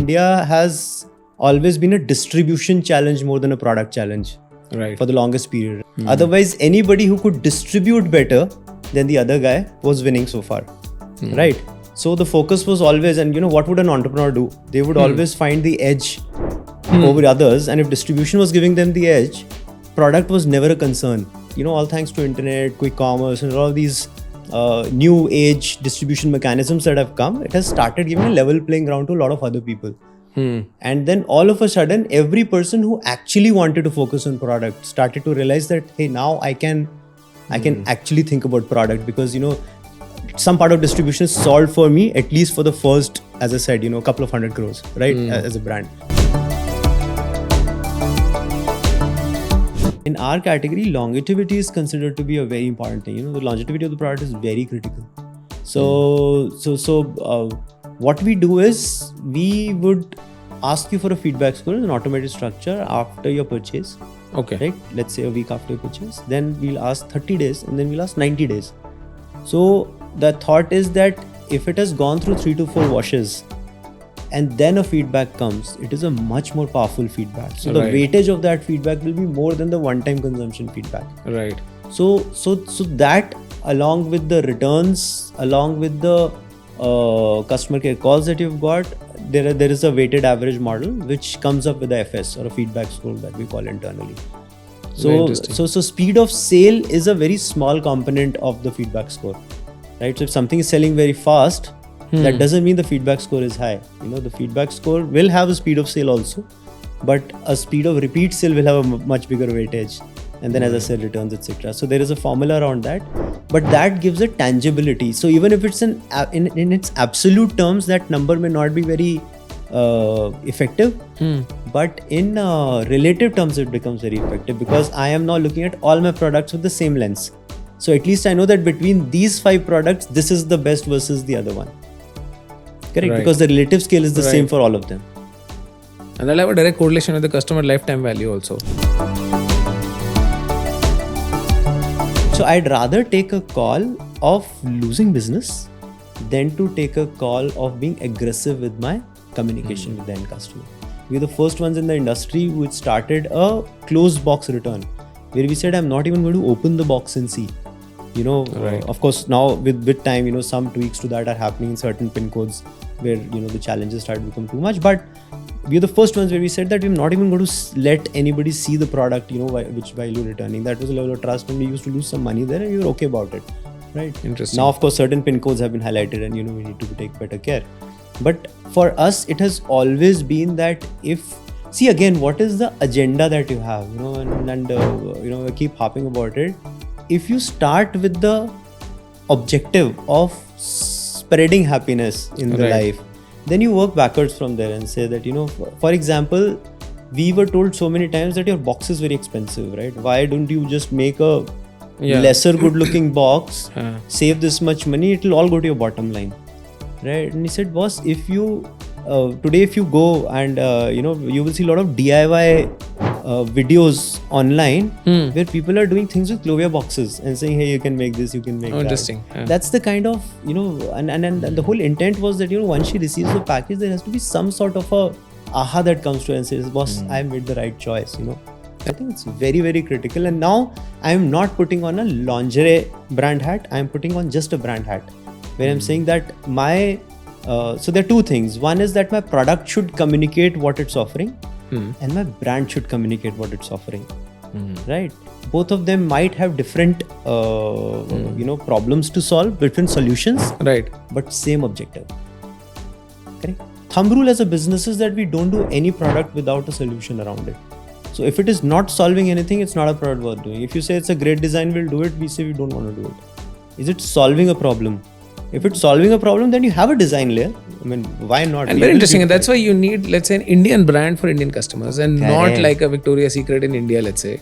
India has always been a distribution challenge more than a product challenge. Right. For the longest period. Otherwise, anybody who could distribute better than the other guy was winning so far. Right? So the focus was always, and what would an entrepreneur do? They would always find the edge over others, and if distribution was giving them the edge, product was never a concern. All thanks to internet, quick commerce, and all these new age distribution mechanisms that have come, it has started giving a level playing ground to a lot of other people. And then all of a sudden, every person who actually wanted to focus on product started to realize that, hey, now I can actually think about product, because some part of distribution is solved for me, at least for the first, as I said, a couple of 100 crores, right, as a brand. In our category, longevity is considered to be a very important thing. The longevity of the product is very critical. So what we do is we would ask you for a feedback score in an automated structure after your purchase. Okay. Right? Let's say a week after your purchase. Then we'll ask 30 days and then we'll ask 90 days. So the thought is that if it has gone through 3 to 4 washes and then a feedback comes, it is a much more powerful feedback. So the weightage of that feedback will be more than the one-time consumption feedback. Right. So that, along with the returns, along with the customer care calls that you've got, there is a weighted average model which comes up with a FS, or a feedback score that we call internally. So speed of sale is a very small component of the feedback score, right? So if something is selling very fast, that doesn't mean the feedback score is high. The feedback score will have a speed of sale also, but a speed of repeat sale will have a much bigger weightage. And then, as I said, returns, etc. So there is a formula around that, but that gives a tangibility. So even if it's in its absolute terms, that number may not be very effective, but in relative terms, it becomes very effective, because I am now looking at all my products with the same lens. So at least I know that between these 5 products, this is the best versus the other one. Correct? Right. Because the relative scale is the same for all of them. And they'll have a direct correlation with the customer lifetime value also. So I'd rather take a call of losing business than to take a call of being aggressive with my communication with the end customer. We're the first ones in the industry which started a closed box return, where we said, I'm not even going to open the box and see. Of course, now with time, some tweaks to that are happening in certain pin codes where, the challenges start to become too much. But we're the first ones where we said that we're not even going to let anybody see the product, while you're returning. That was a level of trust, and we used to lose some money there, and we were okay about it. Right? Interesting. Now, of course, certain pin codes have been highlighted, and, we need to take better care. But for us, it has always been that see again, what is the agenda that you have, I keep harping about it. If you start with the objective of spreading happiness in the life, then you work backwards from there and say that, for example, we were told so many times that your box is very expensive, right? Why don't you just make a lesser good looking box, save this much money, it will all go to your bottom line, right? And he said, boss, if you today if you go and you will see a lot of DIY videos online where people are doing things with Clovia boxes and saying, hey, you can make this, you can make that. Interesting. That's the kind of, and the whole intent was that, once she receives the package, there has to be some sort of a aha that comes to her and says, boss, I made the right choice, I think it's very, very critical. And now I am not putting on a lingerie brand hat. I am putting on just a brand hat, where I'm saying that so there are 2 things. One is that my product should communicate what it's offering, and my brand should communicate what it's offering. Right? Both of them might have different, problems to solve, different solutions. Right. But same objective. Correct? Thumb rule as a business is that we don't do any product without a solution around it. So if it is not solving anything, it's not a product worth doing. If you say it's a great design, we'll do it. We say we don't want to do it. Is it solving a problem? If it's solving a problem, then you have a design layer. I mean, why not? And very interesting. And that's why you need, let's say, an Indian brand for Indian customers, and not like a Victoria's Secret in India, let's say.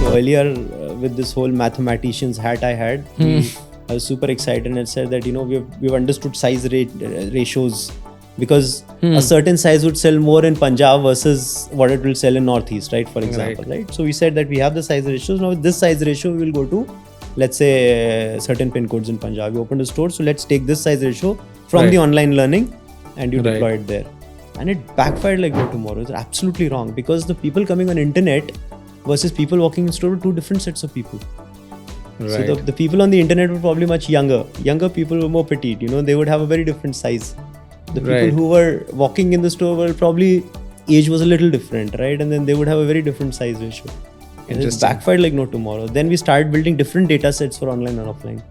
So earlier, with this whole mathematician's hat I had, I was super excited and it said that, we've understood size ratios, because a certain size would sell more in Punjab versus what it will sell in Northeast, right? For example, right? So we said that we have the size ratios. Now with this size ratio, we will go to, let's say, certain pin codes in Punjab. We opened a store, so let's take this size ratio from the online learning and you Right. deploy it there. And it backfired like no tomorrow. It's absolutely wrong because the people coming on internet versus people walking in store were two different sets of people. Right. So the people on the internet were probably much younger. Younger people were more petite, they would have a very different size. The people Right. who were walking in the store were probably, age was a little different, right? And then they would have a very different size ratio. And it Interesting. backfired like no tomorrow. Then we started building different data sets for online and offline.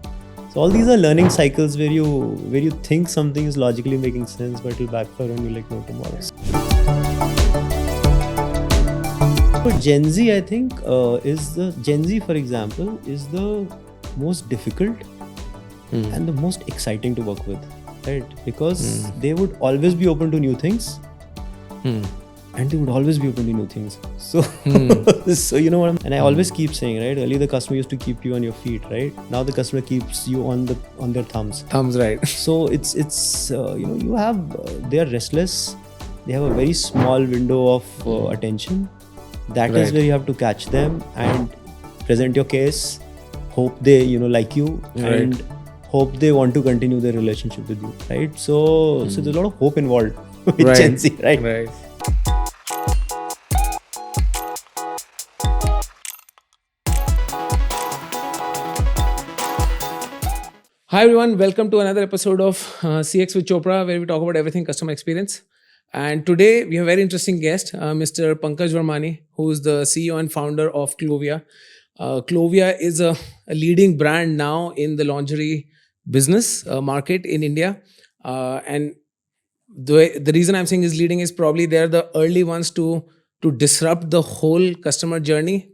So all these are learning cycles where you think something is logically making sense, but it will backfire on you like no tomorrow. So Gen Z, I think, Gen Z, for example, is the most difficult and the most exciting to work with, right? Because they would always be open to new things. And they would always be open to new things. So, so you know what and I always keep saying, right? Earlier the customer used to keep you on your feet, right? Now the customer keeps you on their thumbs. Thumbs, right. So it's you have they are restless. They have a very small window of attention. That is Right. where you have to catch them and present your case. Hope they like you Right. and hope they want to continue their relationship with you, right? So there's a lot of hope involved with Right. Gen Z, right? Right. Hi everyone, welcome to another episode of CX with Chopra, where we talk about everything customer experience. And today we have a very interesting guest, Mr. Pankaj Vermani, who is the CEO and founder of Clovia. Clovia is a leading brand now in the lingerie business market in India. And the reason I'm saying is leading is probably they're the early ones to disrupt the whole customer journey,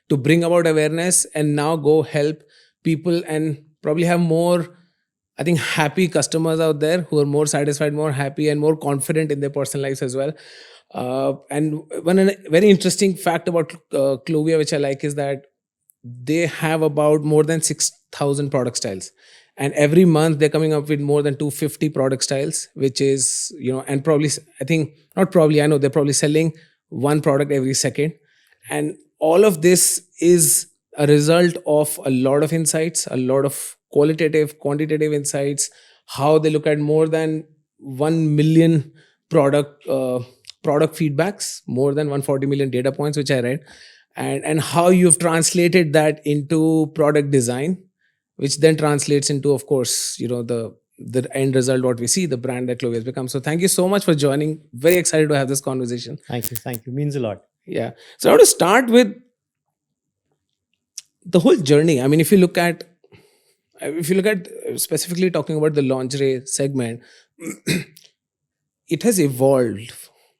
to bring about awareness and now go help people and probably have more, I think, happy customers out there who are more satisfied, more happy and more confident in their personal lives as well. And one very interesting fact about Clovia, which I like, is that they have about more than 6,000 product styles. And every month they're coming up with more than 250 product styles, which is, and probably, I know they're probably selling one product every second. And all of this is a result of a lot of insights, a lot of qualitative, quantitative insights, how they look at more than 1 million product feedbacks, more than 140 million data points, which I read, and how you've translated that into product design, which then translates into, of course, the end result, what we see, the brand that Clovia has become. So thank you so much for joining. Very excited to have this conversation. Thank you. Means a lot. Yeah. So I want to start with the whole journey. I mean, if you look at specifically talking about the lingerie segment, it has evolved.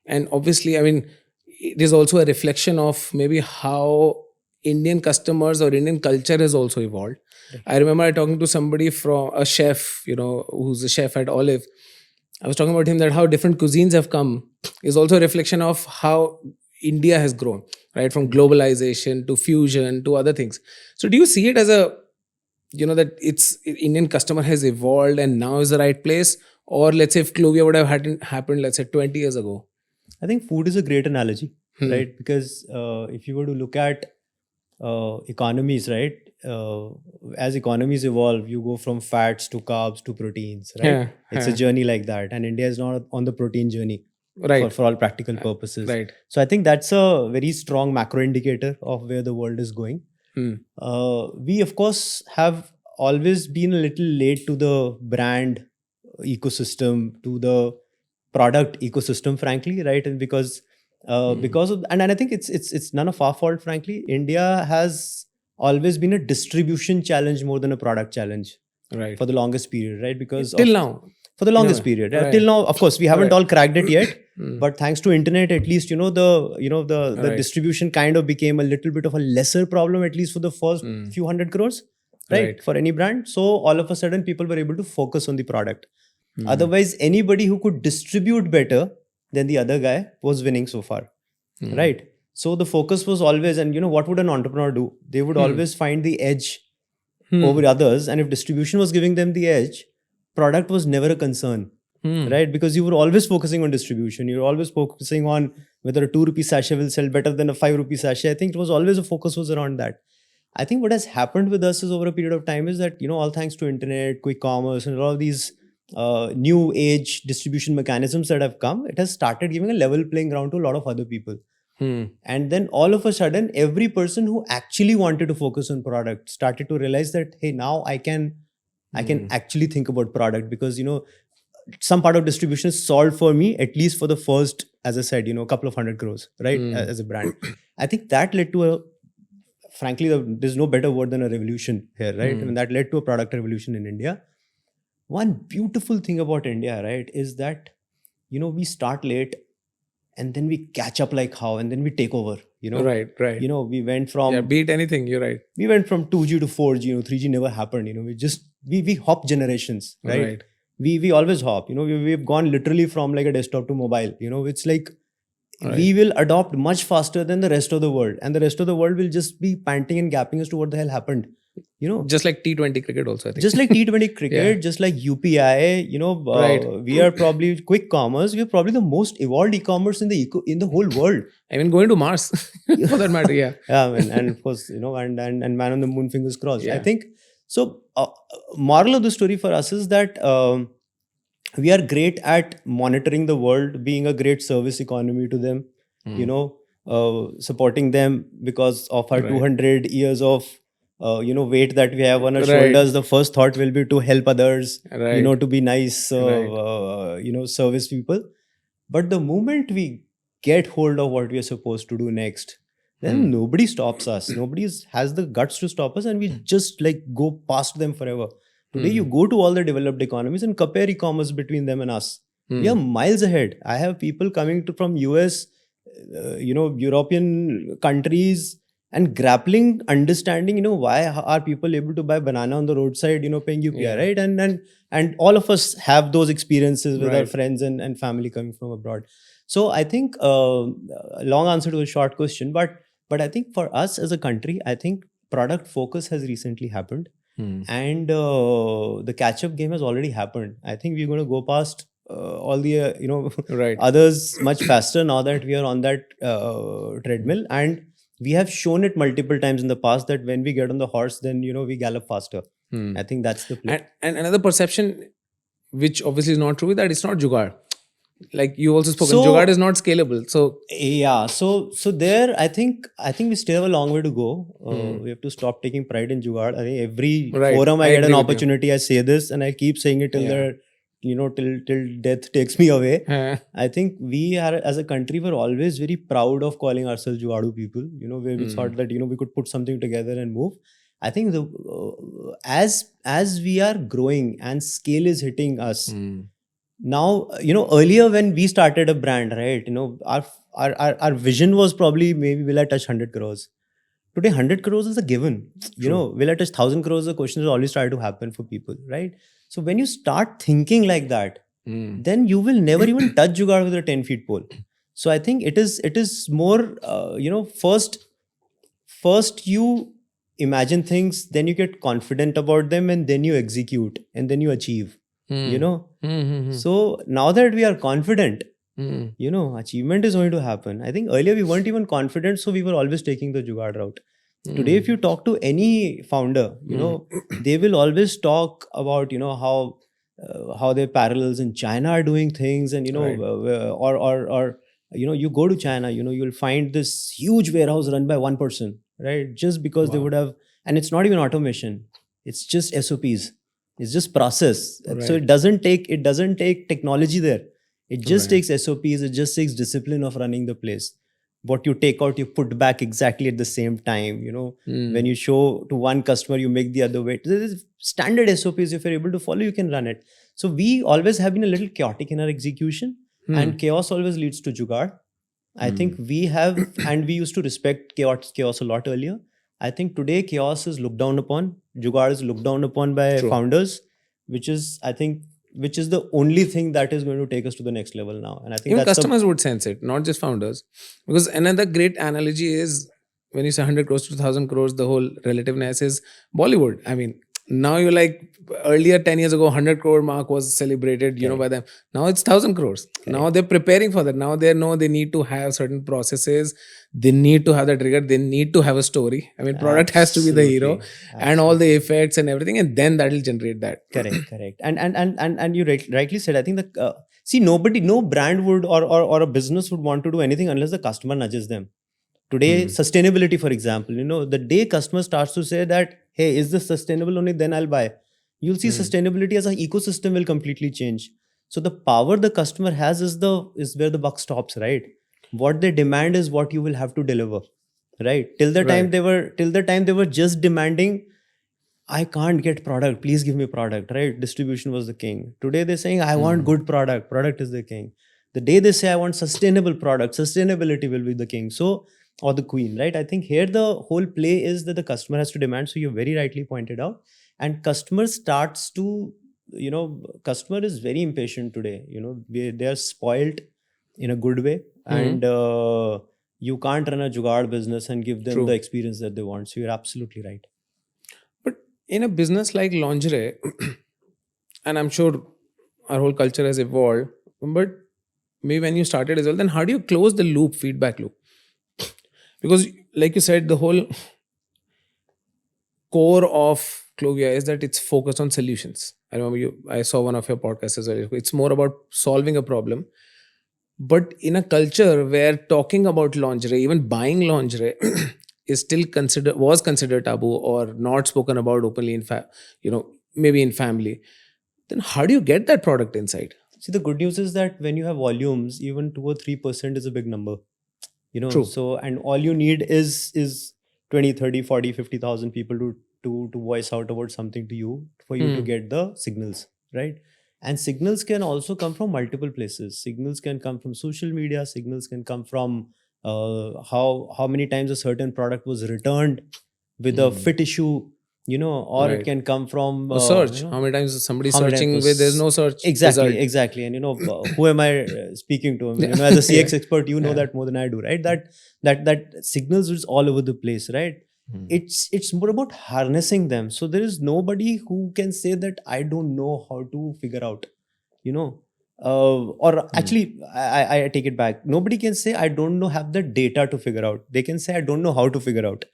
And obviously, I mean, it is also a reflection of maybe how Indian customers or Indian culture has also evolved. Right. I remember talking to somebody from a chef, who's a chef at Olive. I was talking about him, that how different cuisines have come is also a reflection of how India has grown, right? From globalization to fusion to other things. So do you see it as a, that Indian customer has evolved and now is the right place? Or let's say if Clovia would have happened, let's say 20 years ago? I think food is a great analogy, right? Because if you were to look at economies, right? As economies evolve, you go from fats to carbs to proteins, right? Yeah, it's a journey like that. And India is not on the protein journey, right, for all practical purposes. Right. So I think that's a very strong macro indicator of where the world is going. We, of course, have always been a little late to the brand ecosystem, to the product ecosystem, frankly, right? And because of, and I think it's none of our fault, frankly. India has always been a distribution challenge more than a product challenge, right, for the longest period, right? Because till now, for the longest period, right. Till now, of course, we haven't all cracked it yet. But thanks to internet, at least the Right. distribution kind of became a little bit of a lesser problem, at least for the first few hundred crores, right? For any brand. So all of a sudden, people were able to focus on the product. Otherwise, anybody who could distribute better than the other guy was winning so far, right? So the focus was always, and what would an entrepreneur do? They would always find the edge over others, and if distribution was giving them the edge, product was never a concern, right? Because you were always focusing on distribution. You were always focusing on whether a 2 rupee sachet will sell better than a 5 rupee sachet. I think it was always a focus was around that. I think what has happened with us is over a period of time is that, all thanks to internet, quick commerce and all of these new age distribution mechanisms that have come, it has started giving a level playing ground to a lot of other people. And then all of a sudden, every person who actually wanted to focus on product started to realize that, hey, now I can actually think about product, because some part of distribution is solved for me, at least for the first, as I said, a couple of 100 crores, right? As a brand. I think that led to frankly, there's no better word than a revolution here, right? And that led to a product revolution in India. One beautiful thing about India, right, is that, we start late and then we catch up like how, and then we take over, Right. We went from... beat anything, you're right. We went from 2G to 4G, 3G never happened, we hop generations, right? We always hop, we've gone literally from like a desktop to mobile, it's like we will adopt much faster than the rest of the world, and the rest of the world will just be panting and gapping as to what the hell happened. Just like T20 cricket also, I think. Just like T20 cricket, just like UPI, we are probably quick commerce. We are probably the most evolved e-commerce in the whole world. I mean, going to Mars, for that matter, yeah. And of course, and man on the moon, fingers crossed. I think so. Moral of the story for us is that we are great at monitoring the world, being a great service economy to them. Supporting them because of our 200 years of weight that we have on our shoulders. The first thought will be to help others, to be nice, service people. But the moment we get hold of what we are supposed to do next, then nobody stops us. Nobody has the guts to stop us, and we just like go past them forever. Today, you go to all the developed economies and compare e-commerce between them and us. We are miles ahead. I have people coming from US, European countries, and grappling, understanding, why are people able to buy banana on the roadside, paying UPI, right? And all of us have those experiences with our friends and family coming from abroad. So I think long answer to a short question, but I think for us as a country, I think product focus has recently happened, and the catch-up game has already happened. I think we're going to go past all the others much faster now that we are on that treadmill, and we have shown it multiple times in the past that when we get on the horse, then we gallop faster. I think that's the play. And another perception, which obviously is not true, is that it's not Jugaad. Like you also spoken, Jugaad is not scalable. So yeah, so there, I think we still have a long way to go. We have to stop taking pride in Jugaad. I think every forum I get an opportunity, I say this, and I keep saying it till till death takes me away. I think we are, as a country, we're always very proud of calling ourselves Jugaadu people. Where we thought that we could put something together and move. I think as we are growing and scale is hitting us. Now, earlier when we started a brand, right, our vision was probably maybe will I touch 100 crores. Today, 100 crores is a given. Will I touch 1,000 crores? The question has always started to happen for people, right? So when you start thinking like that, then you will never even touch Jugaad with a 10 feet pole. So I think it is more, first you imagine things, then you get confident about them, and then you execute, and then you achieve. So now that we are confident, achievement is going to happen. I think earlier we weren't even confident, so we were always taking the Jugaad route. Today, if you talk to any founder, they will always talk about, how their parallels in China are doing things, and, or you go to China, you'll find this huge warehouse run by one person, right? Just because they would have, and it's not even automation, it's just SOPs. It's just process. So it doesn't take technology there. It just takes SOPs. It just takes discipline of running the place. What you take out, you put back exactly at the same time. When you show to one customer, you make the other way. There's standard SOPs. If you're able to follow, you can run it. So we always have been a little chaotic in our execution, and chaos always leads to Jugaad. I think we have, and we used to respect chaos a lot earlier. I think today chaos is looked down upon. Jugaad is looked down upon by founders, which is the only thing that is going to take us to the next level now. And I think even customers would sense it, not just founders. Because another great analogy is when you say 100 crores to 1,000 crores, the whole relativeness is Bollywood. I mean, Now you're like, earlier 10 years ago, 100 crore mark was celebrated, by them. Now it's 1,000 crores. Now they're preparing for that. Now they know they need to have certain processes. They need to have the trigger. They need to have a story. I mean, product has to be the hero and all the effects and everything. And then that will generate that. Correct. And you rightly said, I think that, see, no brand would or a business would want to do anything unless the customer nudges them. Today, sustainability, for example, the day customer starts to say that, hey, is this sustainable? Only then I'll buy. You'll see sustainability as an ecosystem will completely change. So the power the customer has is where the buck stops, right? What they demand is what you will have to deliver, right? Till the time they were just demanding, I can't get product, please give me product, right? Distribution was the king. Today they're saying, I want good product is the king. The day they say, I want sustainable product, sustainability will be the king. So, or the queen, right? I think here the whole play is that the customer has to demand. So you very rightly pointed out. And customer starts to, customer is very impatient today. They are spoiled in a good way. And you can't run a Jugaad business and give them the experience that they want. So you're absolutely right. But in a business like lingerie, and I'm sure our whole culture has evolved, but maybe when you started as well, then how do you close the loop, feedback loop? Because like you said, the whole core of Clovia is that it's focused on solutions. I remember I saw one of your podcasts as well. It's more about solving a problem. But in a culture where talking about lingerie, even buying lingerie is still was considered taboo or not spoken about openly maybe in family, then how do you get that product inside? See, the good news is that when you have volumes, even 2 or 3% is a big number. True. So, and all you need is 20, 30, 40, 50,000 people to voice out about something to you for you to get the signals, right? And signals can also come from multiple places. Signals can come from social media. Signals can come from how many times a certain product was returned with a fit issue, or it can come from search. How many times is somebody searching with there's no search result. Exactly. And who am I speaking to? As a CX expert, that more than I do, right? That signals is all over the place, right? It's more about harnessing them. So there is nobody who can say that I don't know how to figure out, or actually I take it back. Nobody can say I don't have the data to figure out. They can say I don't know how to figure out.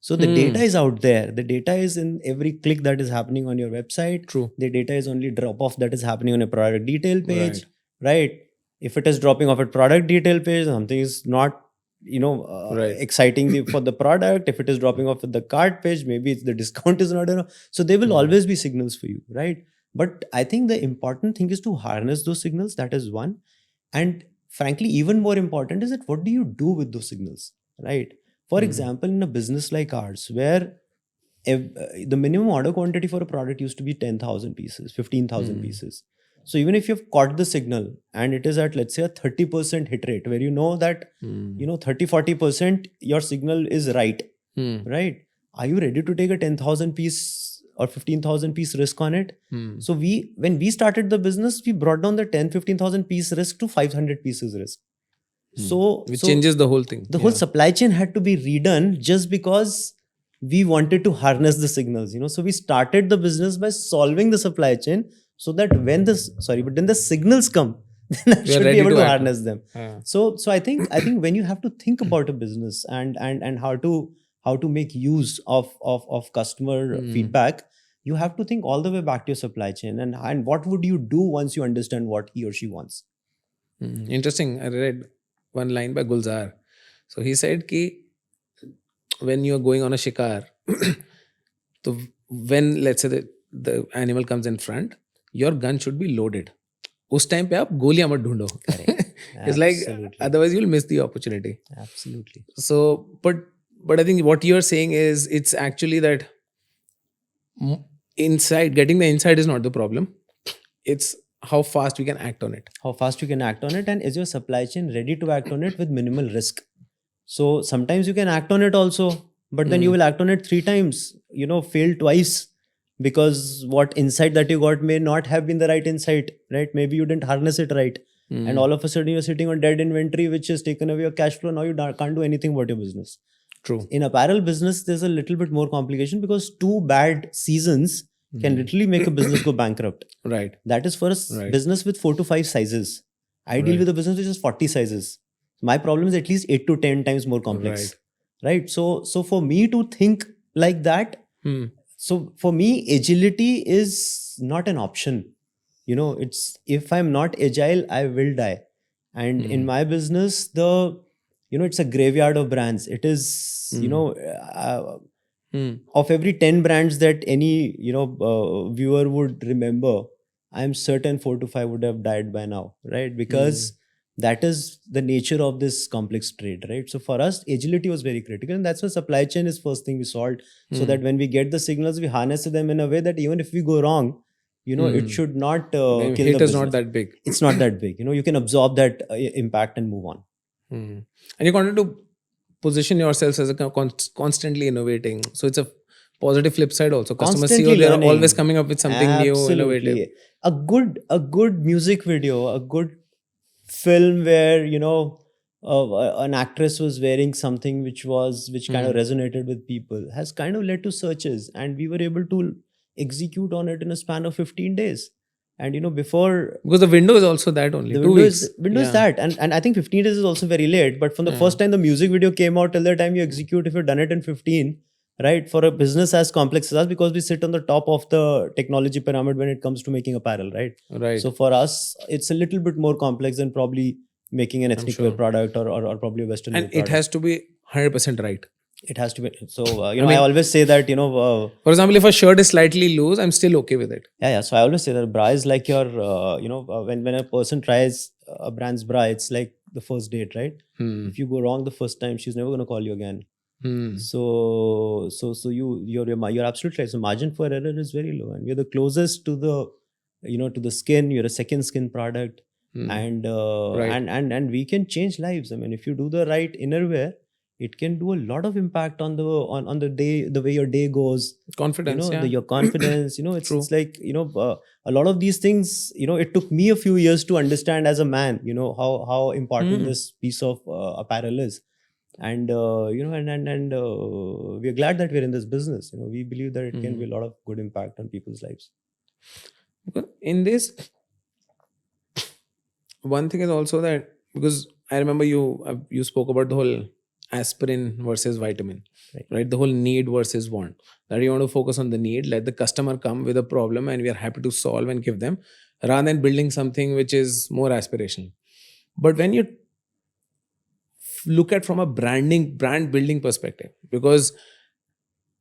So the data is out there. The data is in every click that is happening on your website. True. The data is only drop off that is happening on a product detail page, right? If it is dropping off at product detail page, something is not, exciting for the product. If it is dropping off at the cart page, maybe it's the discount is not enough. So there will always be signals for you, right? But I think the important thing is to harness those signals. That is one. And frankly, even more important is that what do you do with those signals, right? For example, in a business like ours, where the minimum order quantity for a product used to be 10,000 pieces, 15,000 pieces. So even if you've caught the signal and it is at, let's say, a 30% hit rate, where that, 30-40% your signal is right, right? Are you ready to take a 10,000 piece or 15,000 piece risk on it? So when we started the business, we brought down the 10-15,000 piece risk to 500 pieces risk. Which changes the whole thing. The whole supply chain had to be redone just because we wanted to harness the signals, So we started the business by solving the supply chain so that when then the signals come, then I should be able to harness them. So I think when you have to think about a business and how to make use of customer feedback, you have to think all the way back to your supply chain and what would you do once you understand what he or she wants. Interesting. I read one line by Gulzar. So he said ki when you are going on a shikar, so when let's say the animal comes in front, your gun should be loaded. Us time pe aap goliyan mat dhondo. It's like otherwise you'll miss the opportunity. Absolutely. So but I think what you're saying is it's actually that getting the inside is not the problem. It's how fast we can act on it. How fast you can act on it, and is your supply chain ready to act on it with minimal risk? So sometimes you can act on it also, but then you will act on it 3 times, fail twice because what insight that you got may not have been the right insight, right? Maybe you didn't harness it right. And all of a sudden you're sitting on dead inventory, which has taken away your cash flow. Now you can't do anything about your business. True. In apparel business, there's a little bit more complication because 2 bad seasons can literally make a business go bankrupt. Right. That is for a business with 4 to 5 sizes. I deal with a business which is 40 sizes. My problem is at least 8 to 10 times more complex. Right. So for me to think like that, so for me, agility is not an option. It's, if I'm not agile, I will die. And in my business, it's a graveyard of brands. It is, of every 10 brands that any, viewer would remember, I'm certain 4 to 5 would have died by now, right? Because that is the nature of this complex trade, right? So for us, agility was very critical. And that's why supply chain is first thing we solved. So that when we get the signals, we harness them in a way that even if we go wrong, it should not kill the business. Hit is not that big. It's not that big. You can absorb that impact and move on. And you wanted to position yourselves as a constantly innovating. So it's a positive flip side also. Customers see you, they're always coming up with something new, innovative. A good music video, a good film where, an actress was wearing something which kind of resonated with people has kind of led to searches, and we were able to execute on it in a span of 15 days. And before, because the window is also that only the 2 weeks. Window is that, and I think 15 days is also very late. But from the first time the music video came out till the time you execute, if you've done it in 15, right, for a business as complex as us, because we sit on the top of the technology pyramid when it comes to making apparel, right? Right. So for us, it's a little bit more complex than probably making an ethnic wear product or probably a Western wear product. And it has to be 100% right. It has to be. So, I always say that, for example, if a shirt is slightly loose, I'm still okay with it. Yeah. So I always say that bra is like your, when a person tries a brand's bra, it's like the first date, right? If you go wrong the first time, she's never going to call you again. So you're absolutely right. So margin for error is very low, and we're the closest to the, to the skin. You're a second skin product, and we can change lives. I mean, if you do the right innerwear, it can do a lot of impact on the day, the way your day goes. Confidence, your confidence. It's like, a lot of these things. It took me a few years to understand as a man. How important this piece of apparel is. And we're glad that we're in this business. We believe that it can be a lot of good impact on people's lives. In this, one thing is also that, because I remember you spoke about the whole aspirin versus vitamin, right? The whole need versus want. That you want to focus on the need, let the customer come with a problem, and we are happy to solve and give them, rather than building something which is more aspirational. But when you look at from a brand building perspective, because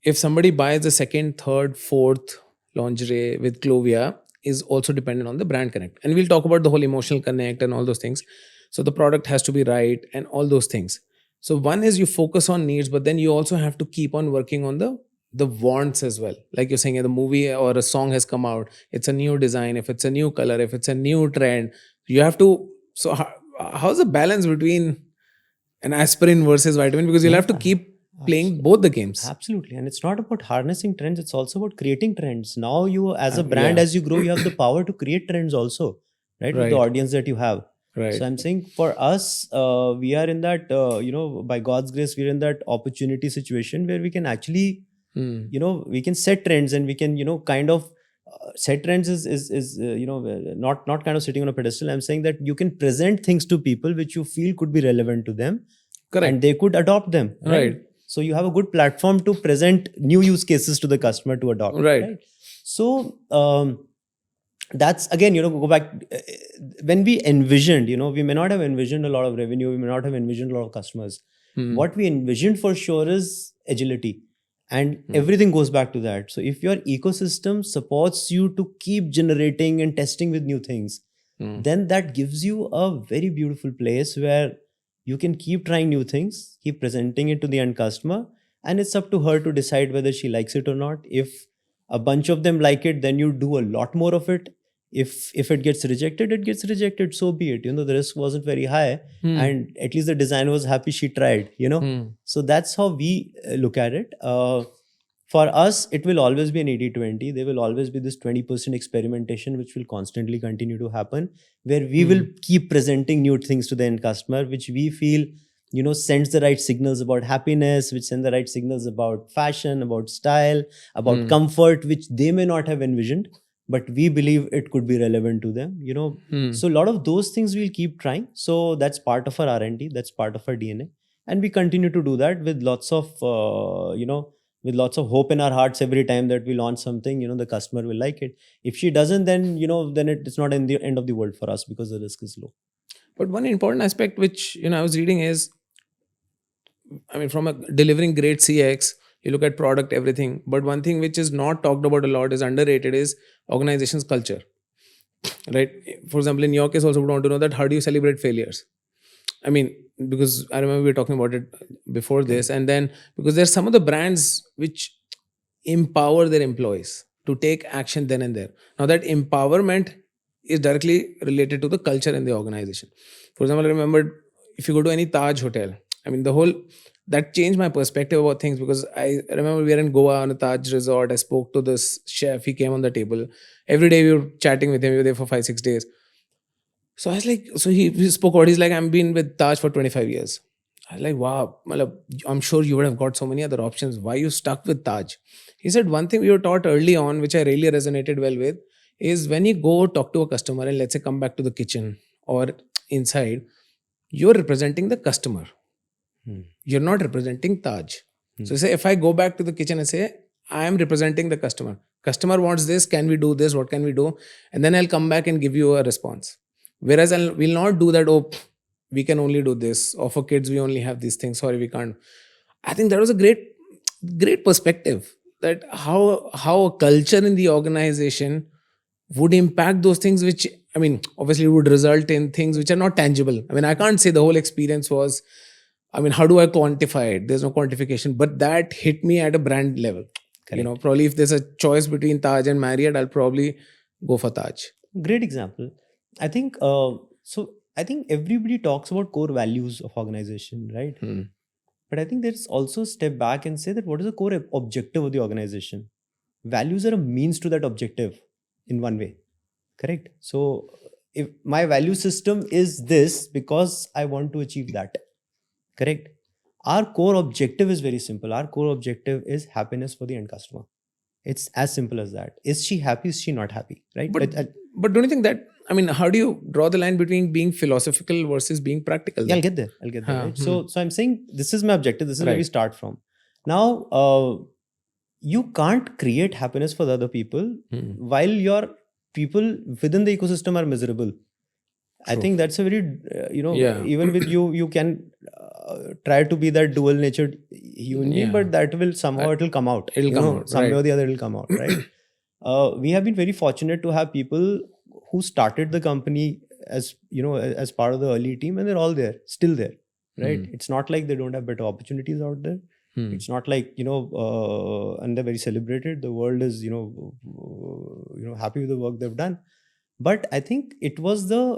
if somebody buys the second, third, fourth lingerie with Clovia, is also dependent on the brand connect. And we'll talk about the whole emotional connect and all those things. So the product has to be right and all those things. So one is you focus on needs, but then you also have to keep on working on the wants as well. Like you're saying, the movie or a song has come out, it's a new design, if it's a new color, if it's a new trend, you have to. So how's the balance between an aspirin versus vitamin? Because you'll have to keep playing both the games. Absolutely. And it's not about harnessing trends, it's also about creating trends. Now you, as a brand, as you grow, you have the power to create trends also, right? With the audience that you have. Right. So I'm saying for us, we are in that, by God's grace, we're in that opportunity situation where we can actually, we can set trends, and we can, kind of set trends is not kind of sitting on a pedestal. I'm saying that you can present things to people which you feel could be relevant to them. Correct. And they could adopt them. Right. So you have a good platform to present new use cases to the customer to adopt. Right. So, that's again, go back, when we envisioned, we may not have envisioned a lot of revenue, we may not have envisioned a lot of customers. What we envisioned for sure is agility, and everything goes back to that. So if your ecosystem supports you to keep generating and testing with new things, then that gives you a very beautiful place where you can keep trying new things, keep presenting it to the end customer, and it's up to her to decide whether she likes it or not. If a bunch of them like it, then you do a lot more of it. If it gets rejected, it gets rejected. So be it. The risk wasn't very high, and at least the designer was happy she tried. So that's how we look at it. For us, it will always be an 80-20. There will always be this 20% experimentation, which will constantly continue to happen, where we will keep presenting new things to the end customer, which we feel sends the right signals about happiness, which send the right signals about fashion, about style, about comfort, which they may not have envisioned, but we believe it could be relevant to them. So a lot of those things we'll keep trying. So that's part of our R&D, that's part of our DNA, and we continue to do that with lots of with lots of hope in our hearts. Every time that we launch something, the customer will like it. If she doesn't, then then it's not in the end of the world for us, because the risk is low. But one important aspect which I was reading is, from a delivering great CX, you look at product, everything. But one thing which is not talked about a lot, is underrated, is organization's culture. Right? For example, in your case, also would want to know that how do you celebrate failures? Because I remember we were talking about it before this, and then because there's some of the brands which empower their employees to take action then and there. Now that empowerment is directly related to the culture in the organization. For example, I remember if you go to any Taj hotel, that changed my perspective about things, because I remember we were in Goa on a Taj resort. I spoke to this chef. He came on the table. Every day we were chatting with him. We were there for 5-6 days. So I was like, he spoke about, he's like, I've been with Taj for 25 years. I was like, wow, I'm sure you would have got so many other options. Why you stuck with Taj? He said, one thing we were taught early on, which I really resonated well with, is when you go talk to a customer and let's say come back to the kitchen or inside, you're representing the customer. You're not representing Taj. So say if I go back to the kitchen and say, I am representing the customer. Customer wants this. Can we do this? What can we do? And then I'll come back and give you a response. Whereas we'll not do that. Oh, we can only do this. Or for kids, we only have these things. Sorry, we can't. I think that was a great perspective, that how a culture in the organization would impact those things, which obviously would result in things which are not tangible. I can't say the whole experience was, how do I quantify it? There's no quantification, but that hit me at a brand level. Correct. Probably if there's a choice between Taj and Marriott, I'll probably go for Taj. Great example. I think I think everybody talks about core values of organization, right? But I think there's also a step back and say that what is the core objective of the organization? Values are a means to that objective in one way. Correct? So if my value system is this because I want to achieve that. Correct? Our core objective is very simple. Our core objective is happiness for the end customer. It's as simple as that. Is she happy? Is she not happy? Right? But don't you think that, how do you draw the line between being philosophical versus being practical? Yeah, I'll get there. Right? So I'm saying this is my objective. This is where we start from. Now, you can't create happiness for the other people while your people within the ecosystem are miserable. True. I think that's a very, even with you can try to be that dual-natured human being, but that will somehow it will come out. It'll come out. Some way or the other, it will come out, right? We have been very fortunate to have people who started the company as as part of the early team, and they're all there, still there, right? It's not like they don't have better opportunities out there. It's not like and they're very celebrated. The world is happy with the work they've done. But I think it was that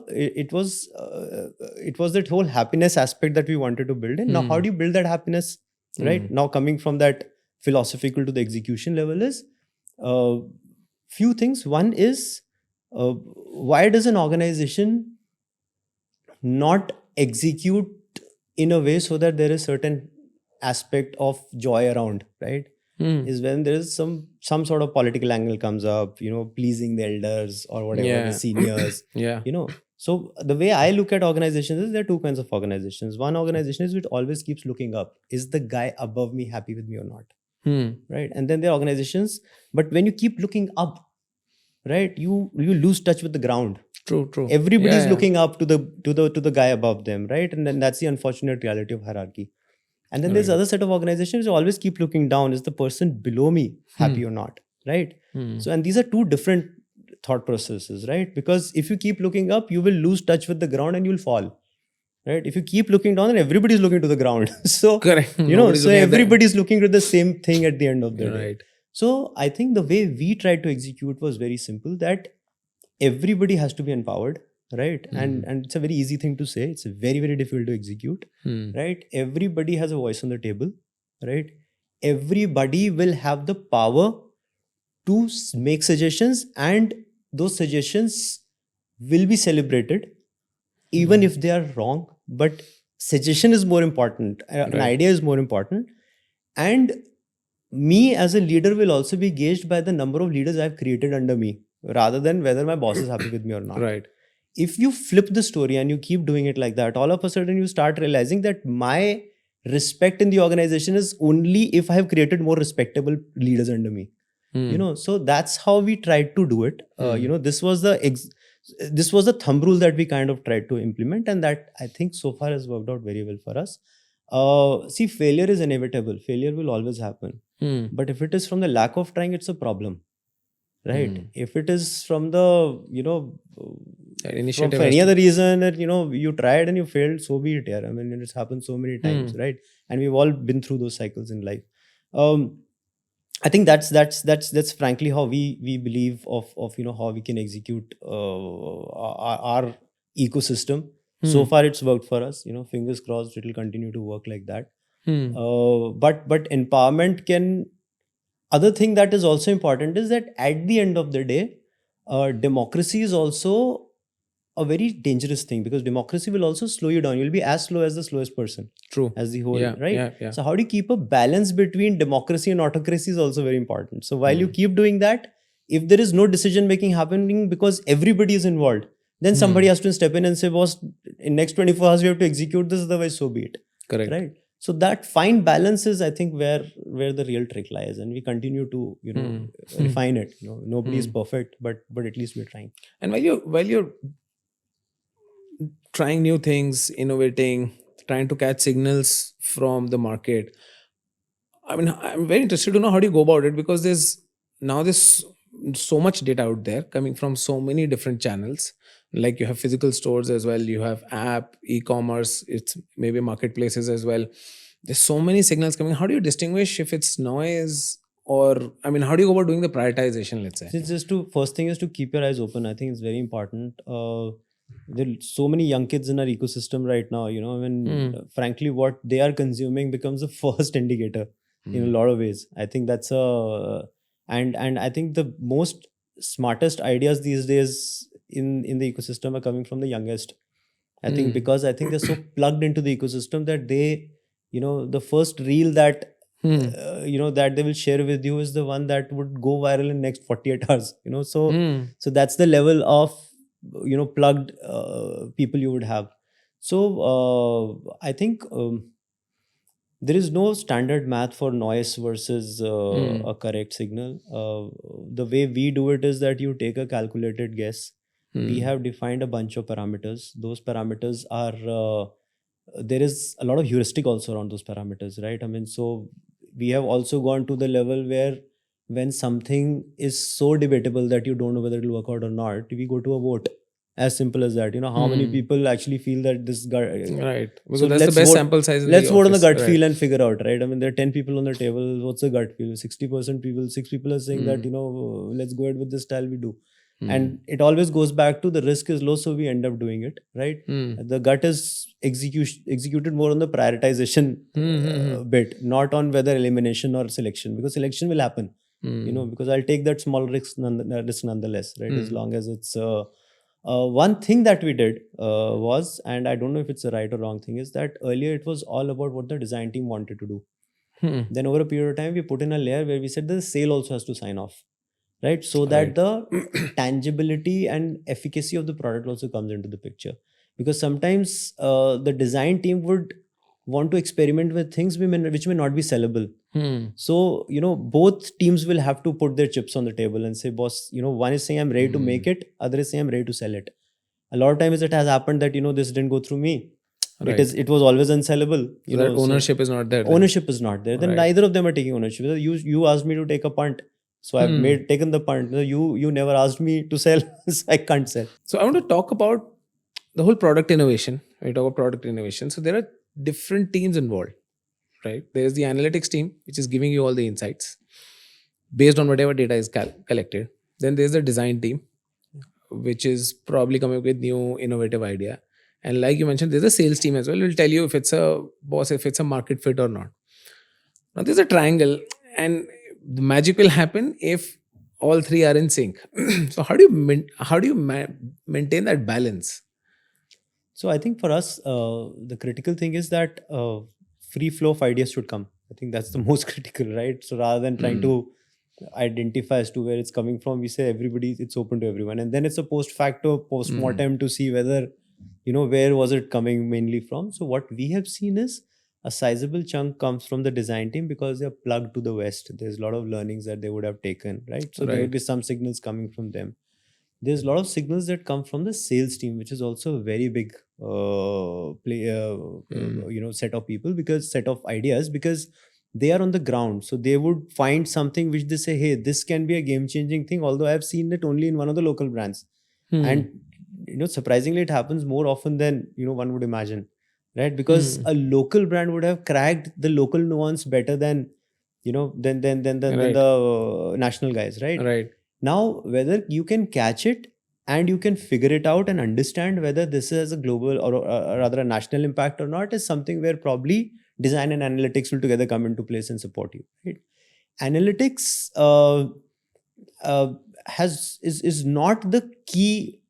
whole happiness aspect that we wanted to build in. Now, how do you build that happiness, right? Now, coming from that philosophical to the execution level is few things. One is why does an organization not execute in a way so that there is certain aspect of joy around, right? Is when there is some sort of political angle comes up, pleasing the elders or whatever, the seniors. So the way I look at organizations is there are two kinds of organizations. One organization is which always keeps looking up. Is the guy above me happy with me or not? Right? And then there are organizations, but when you keep looking up, right, you lose touch with the ground. True. Everybody's looking up to the guy above them, right? And then that's the unfortunate reality of hierarchy. And then there's other set of organizations who always keep looking down. Is the person below me happy or not? Right? So, and these are two different thought processes, right? Because if you keep looking up, you will lose touch with the ground and you'll fall. Right? If you keep looking down, then everybody's looking to the ground. So, correct. So everybody's looking to the same thing at the end of the day. So I think the way we tried to execute was very simple, that everybody has to be empowered. Right? And it's a very easy thing to say. It's very, very difficult to execute. Right? Everybody has a voice on the table. Right? Everybody will have the power to make suggestions, and those suggestions will be celebrated even if they are wrong. But suggestion is more important. An Right. idea is more important. And me as a leader will also be gauged by the number of leaders I've created under me, rather than whether my boss is happy with me or not. Right. If you flip the story and you keep doing it like that, all of a sudden you start realizing that my respect in the organization is only if I have created more respectable leaders under me. So that's how we tried to do it. This was the thumb rule that we kind of tried to implement, and that I think so far has worked out very well for us. See, failure is inevitable. Failure will always happen. But if it is from the lack of trying, it's a problem, right? If it is from the, from for any other reason that, you tried and you failed, so be it. I mean, it's happened so many times, right? And we've all been through those cycles in life. I think that's frankly how we believe of how we can execute our ecosystem. So far it's worked for us. Fingers crossed it will continue to work like that. But empowerment can. Other thing that is also important is that at the end of the day, democracy is also a very dangerous thing, because democracy will also slow you down. You'll be as slow as the slowest person. True. As the whole, Yeah, right? yeah. So how do you keep a balance between democracy and autocracy is also very important. So while you keep doing that, if there is no decision making happening because everybody is involved, then somebody has to step in and say, boss, in next 24 hours we have to execute this, otherwise so be it. Correct. Right? So that fine balance is, I think, where the real trick lies, and we continue to refine it. Nobody is perfect, but at least we're trying. And while you're trying new things, innovating, trying to catch signals from the market, I mean, I'm very interested to know how do you go about it, because there's so much data out there coming from so many different channels. Like you have physical stores as well, you have app, e-commerce, it's maybe marketplaces as well. There's so many signals coming. How do you distinguish if it's noise, or I mean, how do you go about doing the prioritization, let's say? It's just first thing is to keep your eyes open. I think it's very important. There are so many young kids in our ecosystem right now. Frankly, what they are consuming becomes the first indicator in a lot of ways. I think that's and I think the most smartest ideas these days in the ecosystem are coming from the youngest. I think because I think they're so plugged into the ecosystem that they, the first reel that that they will share with you is the one that would go viral in next 48 hours. So that's the level of plugged people you would have. So I think there is no standard math for noise versus a correct signal. The way we do it is that you take a calculated guess. We have defined a bunch of parameters. Those parameters are there is a lot of heuristic also around those parameters, right? I mean, so we have also gone to the level where when something is so debatable that you don't know whether it will work out or not, we go to a vote. As simple as that. How many people actually feel that this gut. Right. So that's the best sample size. Let's vote on the gut feel and figure out, right? I mean, there are 10 people on the table. What's the gut feel? 60% people, 6 people are saying that, let's go ahead with this style we do. And it always goes back to the risk is low, so we end up doing it, right? The gut is executed more on the prioritization bit, not on whether elimination or selection, because selection will happen, because I'll take that small risk nonetheless, right? As long as it's one thing that we did was, and I don't know if it's a right or wrong thing, is that earlier it was all about what the design team wanted to do. Then over a period of time, we put in a layer where we said the sale also has to sign off. Right, so that the tangibility and efficacy of the product also comes into the picture. Because sometimes the design team would want to experiment with things which may not be sellable. So, both teams will have to put their chips on the table and say, boss, one is saying I'm ready to make it, other is saying I'm ready to sell it. A lot of times it has happened that, this didn't go through me. Right. It was always unsellable. That ownership is not there. Ownership is not there. Then neither of them are taking ownership. You asked me to take a punt. So I've taken the punt. You never asked me to sell, so I can't sell. So I want to talk about the whole product innovation. We talk about product innovation. So there are different teams involved, right? There's the analytics team, which is giving you all the insights based on whatever data is collected. Then there's the design team, which is probably coming up with new innovative idea. And like you mentioned, there's a sales team as well. It will tell you if it's a market fit or not. Now there's a triangle, and the magic will happen if all three are in sync. So how do you maintain that balance? So I think for us, the critical thing is that free flow of ideas should come. I think that's the most critical, right? So rather than trying to identify as to where it's coming from, we say it's open to everyone, and then it's a post facto, post mortem to see whether where was it coming mainly from. So what we have seen is a sizable chunk comes from the design team because they're plugged to the West. There's a lot of learnings that they would have taken, right? So there would be some signals coming from them. There's a lot of signals that come from the sales team, which is also a very big set of people, because set of ideas, because they are on the ground. So they would find something which they say, hey, this can be a game changing thing, although I've seen it only in one of the local brands. And surprisingly, it happens more often than one would imagine, right? Because a local brand would have cracked the local nuance better than than the national guys, right? Now, whether you can catch it and you can figure it out and understand whether this has a global or rather a national impact or not is something where probably design and analytics will together come into place and support you, right? Analytics is not the key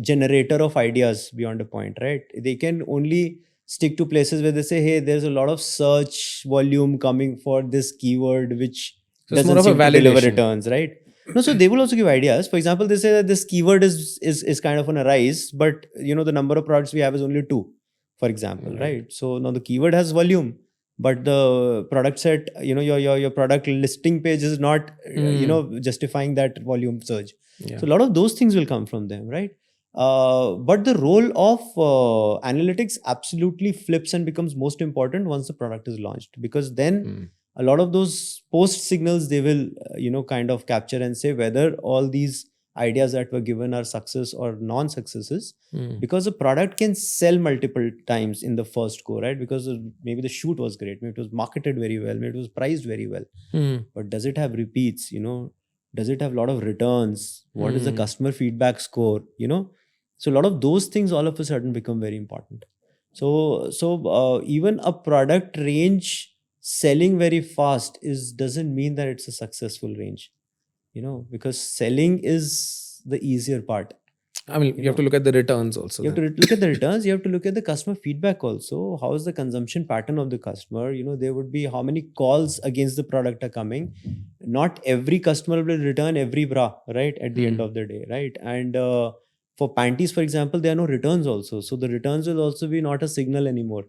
generator of ideas beyond a point, right? They can only stick to places where they say, hey, there's a lot of search volume coming for this keyword which doesn't seem to deliver returns, right? No, so they will also give ideas. For example, they say that this keyword is kind of on a rise, but the number of products we have is only 2, for example, right? So now the keyword has volume, but the product set, your product listing page is not justifying that volume surge. So a lot of those things will come from them, right? But the role of analytics absolutely flips and becomes most important once the product is launched, because then a lot of those post signals they will kind of capture and say whether all these ideas that were given are success or non-successes, because the product can sell multiple times in the first go, right? Because maybe the shoot was great, maybe it was marketed very well, maybe it was priced very well, but does it have repeats? Does it have a lot of returns? What is the customer feedback score? So a lot of those things all of a sudden become very important. So even a product range selling very fast doesn't mean that it's a successful range, because selling is the easier part. I mean, you have to look at the returns also. You have to look at the returns. You have to look at the customer feedback also. How is the consumption pattern of the customer? There would be how many calls against the product are coming. Not every customer will return every bra, right? At the end of the day, right? And for panties, for example, there are no returns also. So the returns will also be not a signal anymore.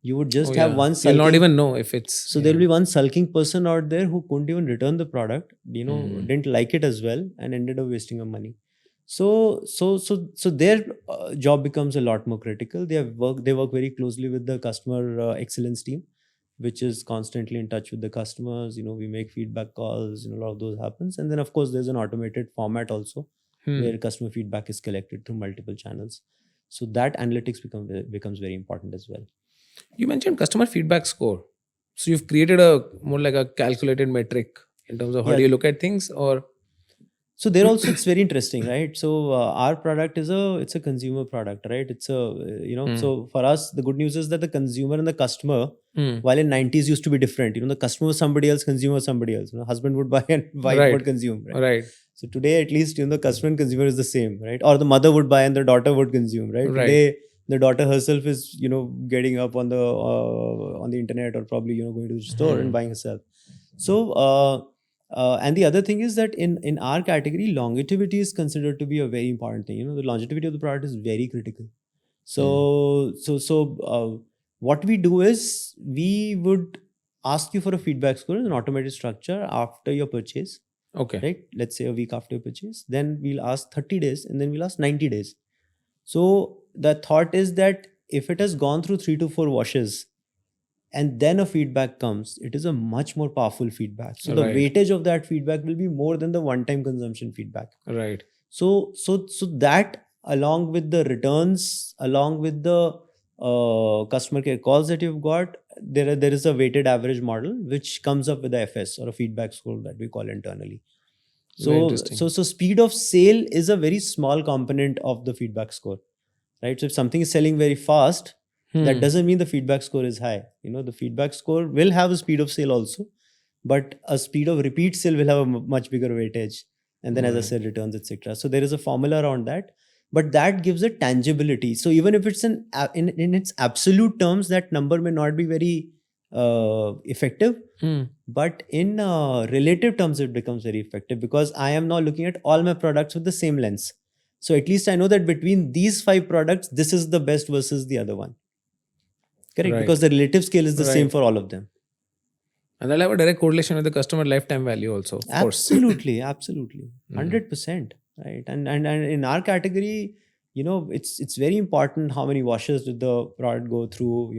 You would just have one sulking... You'll not even know if it's... So there'll be one sulking person out there who couldn't even return the product, didn't like it as well, and ended up wasting your money. So their job becomes a lot more critical. They work very closely with the customer excellence team, which is constantly in touch with the customers. We make feedback calls, a lot of those happens. And then of course there's an automated format also where customer feedback is collected through multiple channels. So that analytics becomes very important as well. You mentioned customer feedback score. So you've created a more like a calculated metric in terms of how do you look at things, or... So there also it's very interesting, right? So our product it's a consumer product, right? It's a, so for us, the good news is that the consumer and the customer, while in 90s used to be different, the customer was somebody else, consumer was somebody else. Husband would buy and wife would consume, right? So today, at least, the customer and consumer is the same, right? Or the mother would buy and the daughter would consume, right? Today, the daughter herself is, getting up on the internet, or probably, going to the store and buying herself. So, and the other thing is that in our category, longevity is considered to be a very important thing. The longevity of the product is very critical. So, what we do is we would ask you for a feedback score in an automated structure after your purchase. Okay. Right? Let's say a week after your purchase. Then we'll ask 30 days and then we'll ask 90 days. So the thought is that if it has gone through 3 to 4 washes, and then a feedback comes, it is a much more powerful feedback. So the weightage of that feedback will be more than the one-time consumption feedback. Right. So that, along with the returns, along with the customer care calls that you've got, there is a weighted average model which comes up with the FS, or a feedback score that we call internally. So speed of sale is a very small component of the feedback score, right? So if something is selling very fast, that doesn't mean the feedback score is high. The feedback score will have a speed of sale also, but a speed of repeat sale will have a much bigger weightage. And then, as I said, returns, etc. So there is a formula around that. but that gives a tangibility. So even if it's in its absolute terms, that number may not be very effective, but in relative terms, it becomes very effective, because I am now looking at all my products with the same lens. So at least I know that between these 5 products, this is the best versus the other one. Correct? Right. Because the relative scale is the same Right. for all of them. And they'll have a direct correlation with the customer lifetime value also, of course. Absolutely, 100%. Right. And in our category, it's very important how many washes did the product go through.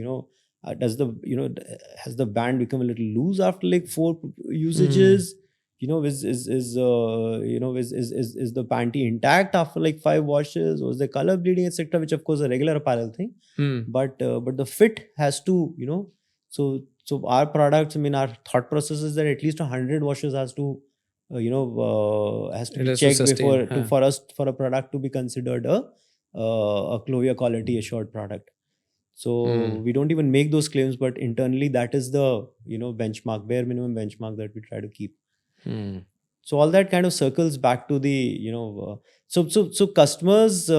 Does the has the band become a little loose after like 4 usages? Is the panty intact after like 5 washes? Was the color bleeding, etc., which of course is a regular apparel thing. But the fit has to, so our products, I mean, our thought process is that at least 100 washes has to has to It be has to checked sustain, before for a product to be considered a Clovia quality assured product. So we don't even make those claims, but internally that is the benchmark, bare minimum benchmark that we try to keep. So all that kind of circles back to the so customers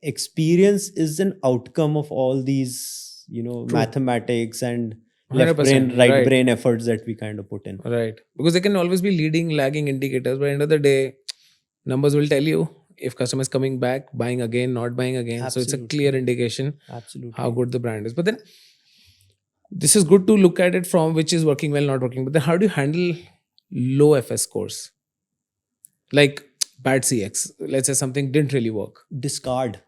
experience is an outcome of all these mathematics and left brain, 100%, right right. brain efforts that we kind of put in. Right. Because they can always be leading, lagging indicators, but at the end of the day, numbers will tell you if customer is coming back, buying again, not buying again. Absolutely. So it's a clear indication Absolutely how good the brand is. But then this is good to look at it from which is working well, not working. But then how do you handle low FS scores? Like bad CX. Let's say something didn't really work. Discard.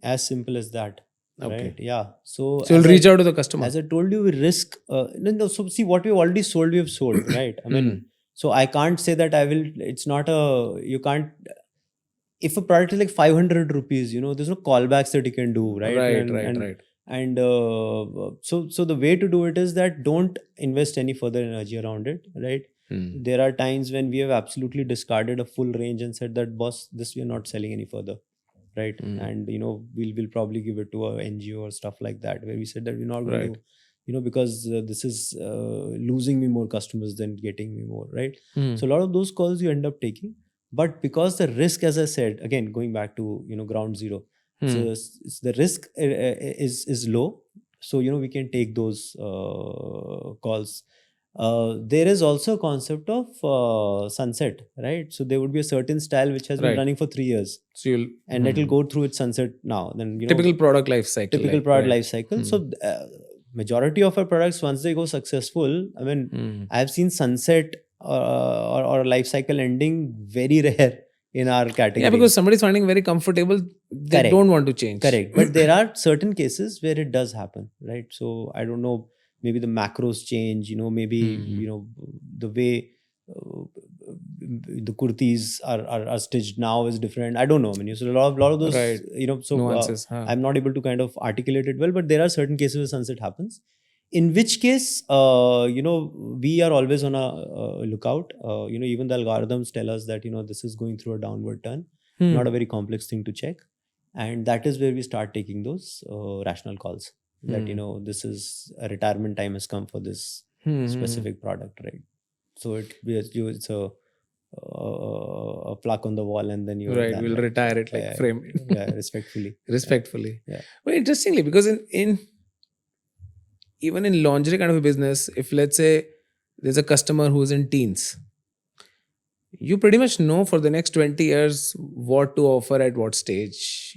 As simple as that. Okay. Right? Yeah. So you'll reach out to the customer. As I told you, we risk. No. So see, what we've already sold, we have sold. Right? I mean, so I can't say that I will. It's not a. You can't. If a product is like 500 rupees, there's no callbacks that you can do. Right. Right. And so the way to do it is that don't invest any further energy around it. Right. There are times when we have absolutely discarded a full range and said that, boss, this we are not selling any further. Right. And we'll probably give it to a NGO or stuff like that, where we said that we're not going to, because this is losing me more customers than getting me more. Right. So a lot of those calls you end up taking, but because the risk, as I said, again going back to ground zero, so the risk is low, so we can take those calls. There is also a concept of sunset, right? So there would be a certain style which has been running for 3 years. So it will go through its sunset now. Then typical product life cycle. Life cycle. So majority of our products, once they go successful, I mean, I have seen sunset or life cycle ending very rare in our category. Yeah, because somebody's finding very comfortable, they don't want to change. Correct. But there are certain cases where it does happen, right? So I don't know, maybe the macros change, maybe, the way the kurtis are stitched now is different. I don't know. I mean, so a lot of those, so nuances. I'm not able to kind of articulate it well, but there are certain cases where sunset happens. In which case, we are always on a lookout. Even the algorithms tell us that, this is going through a downward turn. Not a very complex thing to check. And that is where we start taking those rational calls. That, this is a retirement time has come for this specific product, right? So it's a plaque on the wall, and then you're right. We'll retire it, frame it. Yeah, respectfully. Respectfully. Yeah. But interestingly, because in even in lingerie kind of a business, if let's say there's a customer who's in teens, you pretty much know for the next 20 years what to offer at what stage,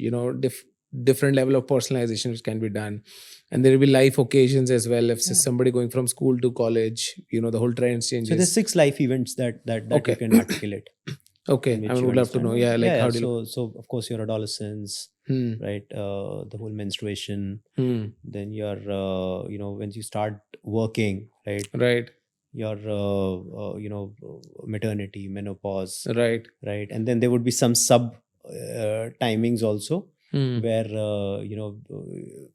different level of personalization which can be done. And there will be life occasions as well. If somebody going from school to college, the whole trend changes. So there's 6 life events that you can articulate. Okay, I would love to know. Yeah, like how do you... So of course your adolescence, right? The whole menstruation. Then your, when you start working, right? Right. Your, maternity, menopause. Right. Right. And then there would be some sub timings also, where,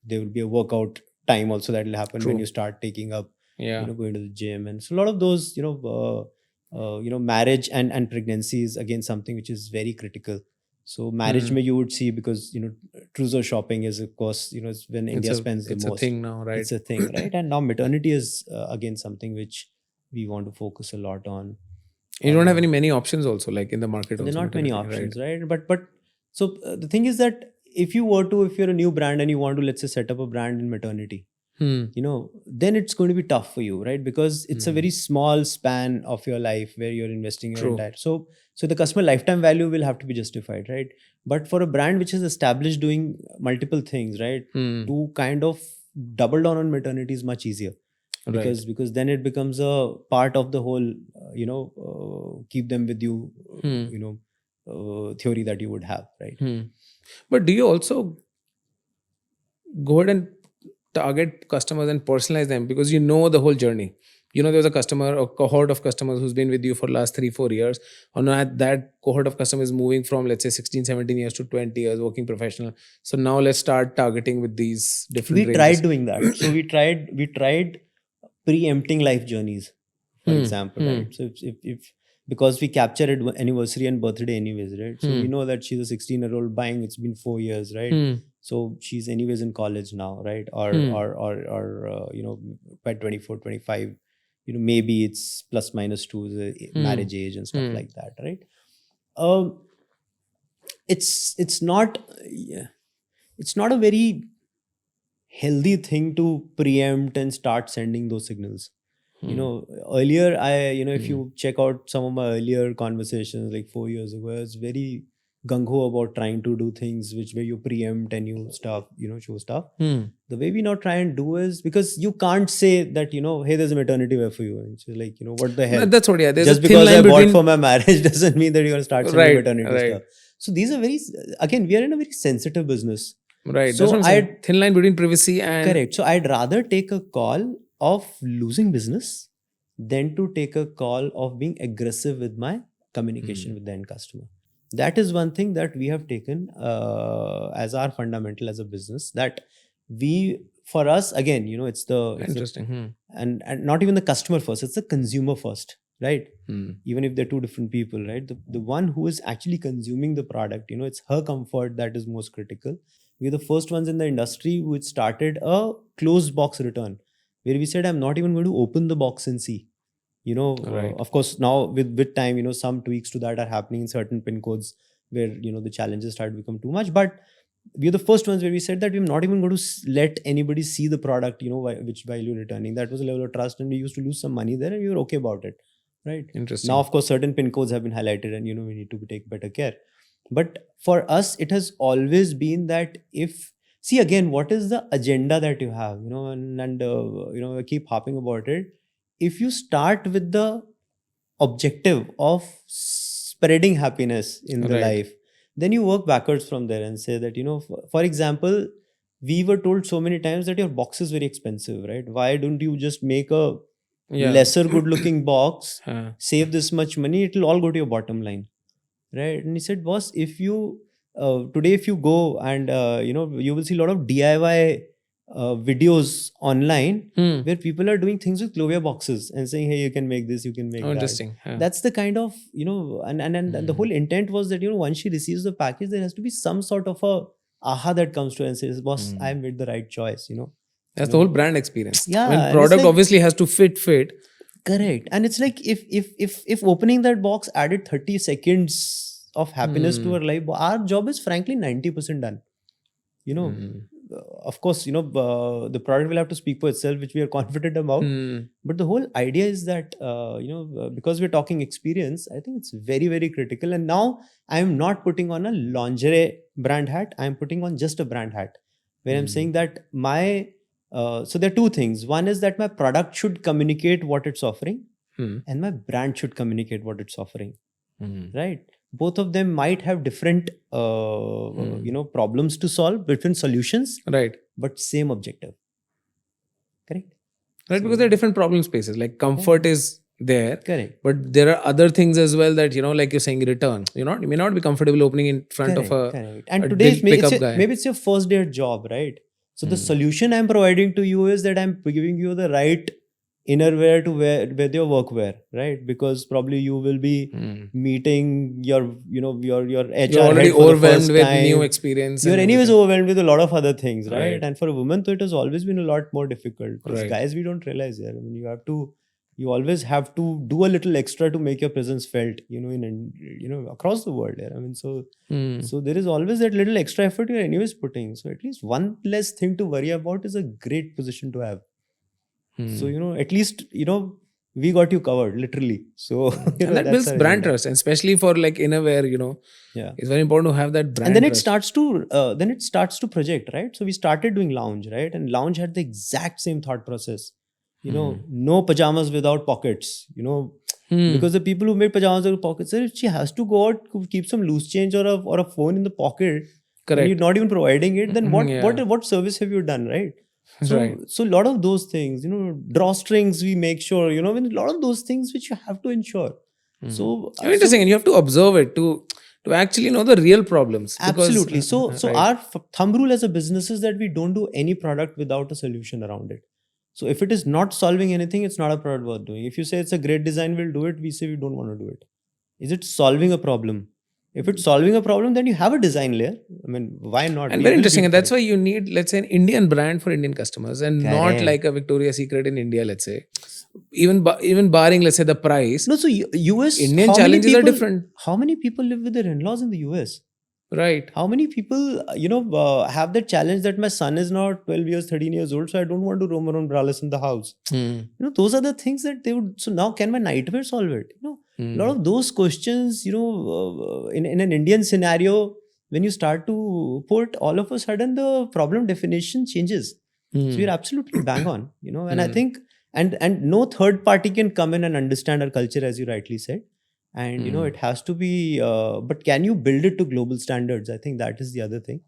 there will be a workout time also that will happen when you start taking up, going to the gym. And so a lot of those, marriage and pregnancy is again something which is very critical. So marriage you would see, because trousseau shopping is, of course, it's when India spends the most. It's a thing now, right? It's a thing, right? And now maternity is again something which we want to focus a lot on. You don't have many options also, like in the market. There are not many options, right? But So the thing is that if you're a new brand and you want to, let's say, set up a brand in maternity, then it's going to be tough for you, right? Because it's a very small span of your life where you're investing your True. entire. So the customer lifetime value will have to be justified, right? But for a brand which is established doing multiple things, right, to kind of double down on maternity is much easier. Because then it becomes a part of the whole, keep them with you, theory that you would have, right? But do you also go ahead and target customers and personalize them, because you know the whole journey? There's a customer or cohort of customers who's been with you for the last 3-4 years, or not, that cohort of customers moving from, let's say, 16-17 years to 20 years working professional. So now let's start targeting with these different We tried doing that. So we tried preempting life journeys, for example, right? So if because we capture anniversary and birthday anyways, right? So we know that she's a 16-year-old buying, it's been 4 years, right? So she's anyways in college now, right? Or by 24, 25, maybe it's plus minus 2 the marriage age and stuff like that, right? It's not a very healthy thing to preempt and start sending those signals. Earlier if you check out some of my earlier conversations like 4 years ago, I was very gung-ho about trying to do things where you preempt and you stuff, show stuff. The way we now try and do is, because you can't say that, hey, there's a maternity wear for you. And she's like, what the hell? That's what, yeah. There's just a thin because I line bought for my marriage doesn't mean that you're going to start sending maternity stuff. So these are again, we are in a very sensitive business. Right. So that's what I'm saying. Thin line between privacy and... Correct. So I'd rather take a call of losing business than to take a call of being aggressive with my communication with the end customer. That is one thing that we have taken as our fundamental as a business, that for us, again, it's interesting. And not even the customer first, it's the consumer first, right? Even if they're two different people, right? The one who is actually consuming the product, it's her comfort that is most critical. We're the first ones in the industry who started a closed box return, where we said, I'm not even going to open the box and see. Of course, now with time, some tweaks to that are happening in certain pin codes where, the challenges start to become too much. But we're the first ones where we said that we're not even going to let anybody see the product, while you're returning. That was a level of trust, and we used to lose some money there, and we were okay about it, right? Interesting. Now, of course, certain pin codes have been highlighted, and, we need to take better care. But for us, it has always been that see again, what is the agenda that you have, I keep harping about it. If you start with the objective of spreading happiness in the life, then you work backwards from there and say that, for example, we were told so many times that your box is very expensive, right? Why don't you just make a lesser good looking box, save this much money, it will all go to your bottom line. Right. And he said, boss, if you today, if you go and you will see a lot of DIY videos online where people are doing things with Clovia boxes and saying, hey, you can make this, you can make that. Interesting. That's the kind of, and the whole intent was that, once she receives the package, there has to be some sort of a aha that comes to her and says, boss, I made the right choice, That's the whole brand experience. Yeah. When product obviously has to fit. Correct. And it's like if opening that box added 30 seconds of happiness to our life, our job is frankly 90% done. Of course, the product will have to speak for itself, which we are confident about. But the whole idea is that, because we're talking experience, I think it's very, very critical. And now I'm not putting on a lingerie brand hat. I'm putting on just a brand hat, where I'm saying that so there are two things. One is that my product should communicate what it's offering, and my brand should communicate what it's offering, right? Both of them might have different, problems to solve, different solutions, right? But same objective, correct? Right, because there are different problem spaces. Like comfort is there, correct, but there are other things as well that, like you're saying, return. You may not be comfortable opening in front of a correct. And today maybe it's your first day job, right? So the solution I'm providing to you is that I'm giving you the right innerwear to wear with your workwear, right? Because probably you will be meeting your HR. You're already overwhelmed with new experience. You're anyways overwhelmed with a lot of other things, right? And for a woman, it has always been a lot more difficult. Because guys, we don't realize. I mean, you have to You always have to do a little extra to make your presence felt, across the world. Yeah? I mean, so there is always that little extra effort you're anyways putting. So at least one less thing to worry about is a great position to have. So, at least, we got you covered, literally. So, and that builds brand trust, and especially for like innerwear, yeah, it's very important to have that brand and then trust. it starts to project, right? So we started doing lounge, right? And lounge had the exact same thought process. No pajamas without pockets, because the people who made pajamas without pockets said if she has to go out, keep some loose change or a phone in the pocket, correct, and you're not even providing it, then what service have you done, right? So, right. So a lot of those things, drawstrings, we make sure, a lot of those things which you have to ensure. So interesting, and you have to observe it to actually know the real problems. Absolutely. So our thumb rule as a business is that we don't do any product without a solution around it. So if it is not solving anything, it's not a product worth doing. If you say it's a great design, we'll do it. We say we don't want to do it. Is it solving a problem? If it's solving a problem, then you have a design layer. I mean, why not? And very interesting. And that's why you need, let's say, an Indian brand for Indian customers, and not like a Victoria's Secret in India, let's say. Even barring, let's say, the price. No, so US... Indian challenges are different. How many people live with their in-laws in the US? Right. How many people, have that challenge that my son is now 12 years, 13 years old, so I don't want to roam around braless in the house. Those are the things that they would... So now can my nightwear solve it? A lot of those questions, in an Indian scenario, when you start to put, all of a sudden the problem definition changes. So you're absolutely bang on, and I think, and no third party can come in and understand our culture, as you rightly said. And, it has to be, but can you build it to global standards? I think that is the other thing.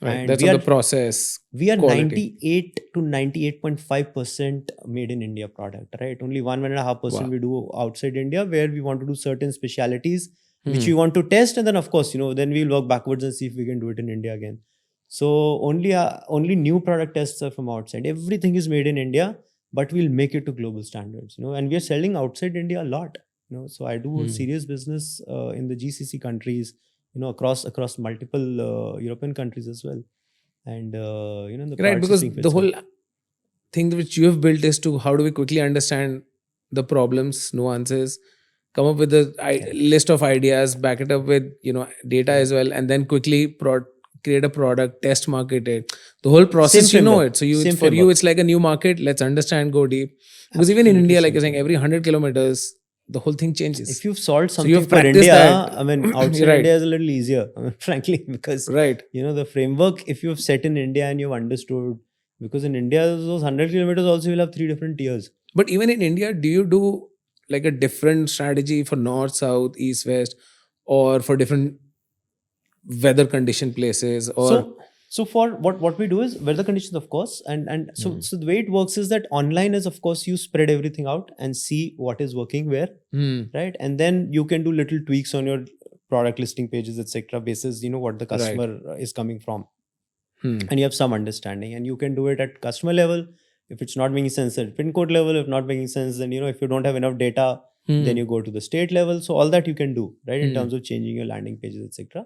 Right. And that's the process. We are quality. 98 to 98.5% made in India product, right? Only 1.5% we do outside India, where we want to do certain specialities, which we want to test. And then, of course, then we'll work backwards and see if we can do it in India again. So only new product tests are from outside. Everything is made in India, but we'll make it to global standards, and we are selling outside India a lot. So I do serious business in the GCC countries, across multiple European countries as well. And, the right, because the whole thing which you have built is to how do we quickly understand the problems, nuances, come up with a list of ideas, back it up with, data as well, and then quickly create a product, test market it. The whole process, it. So you, it's like a new market. Let's understand, go deep. Because even in India, like you're saying, every 100 kilometers, the whole thing changes. If you've solved something for India, I mean, outside India is a little easier, frankly, because, the framework, if you've set in India and you've understood, because in India, those 100 kilometers also will have 3 different tiers. But even in India, do you do like a different strategy for north, south, east, west, or for different weather condition places? Or So for what we do is weather conditions, of course, and so the way it works is that online is, of course, you spread everything out and see what is working where, right? And then you can do little tweaks on your product listing pages, etc. basis, what the customer is coming from, and you have some understanding, and you can do it at customer level. If it's not making sense at pin code level, if not making sense, then if you don't have enough data, then you go to the state level. So all that you can do, right, in terms of changing your landing pages, etc.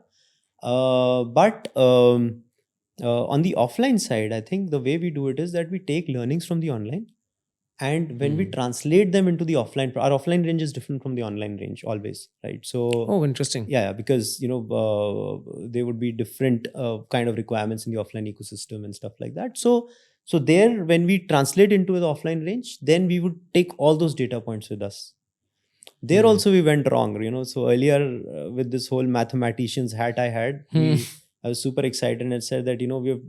On the offline side, I think the way we do it is that we take learnings from the online, and when we translate them into the offline, our offline range is different from the online range always, right? So interesting. Yeah, because there would be different kind of requirements in the offline ecosystem and stuff like that. So there, when we translate into the offline range, then we would take all those data points with us. There also we went wrong, so earlier with this whole mathematician's hat I had, I was super excited and said that,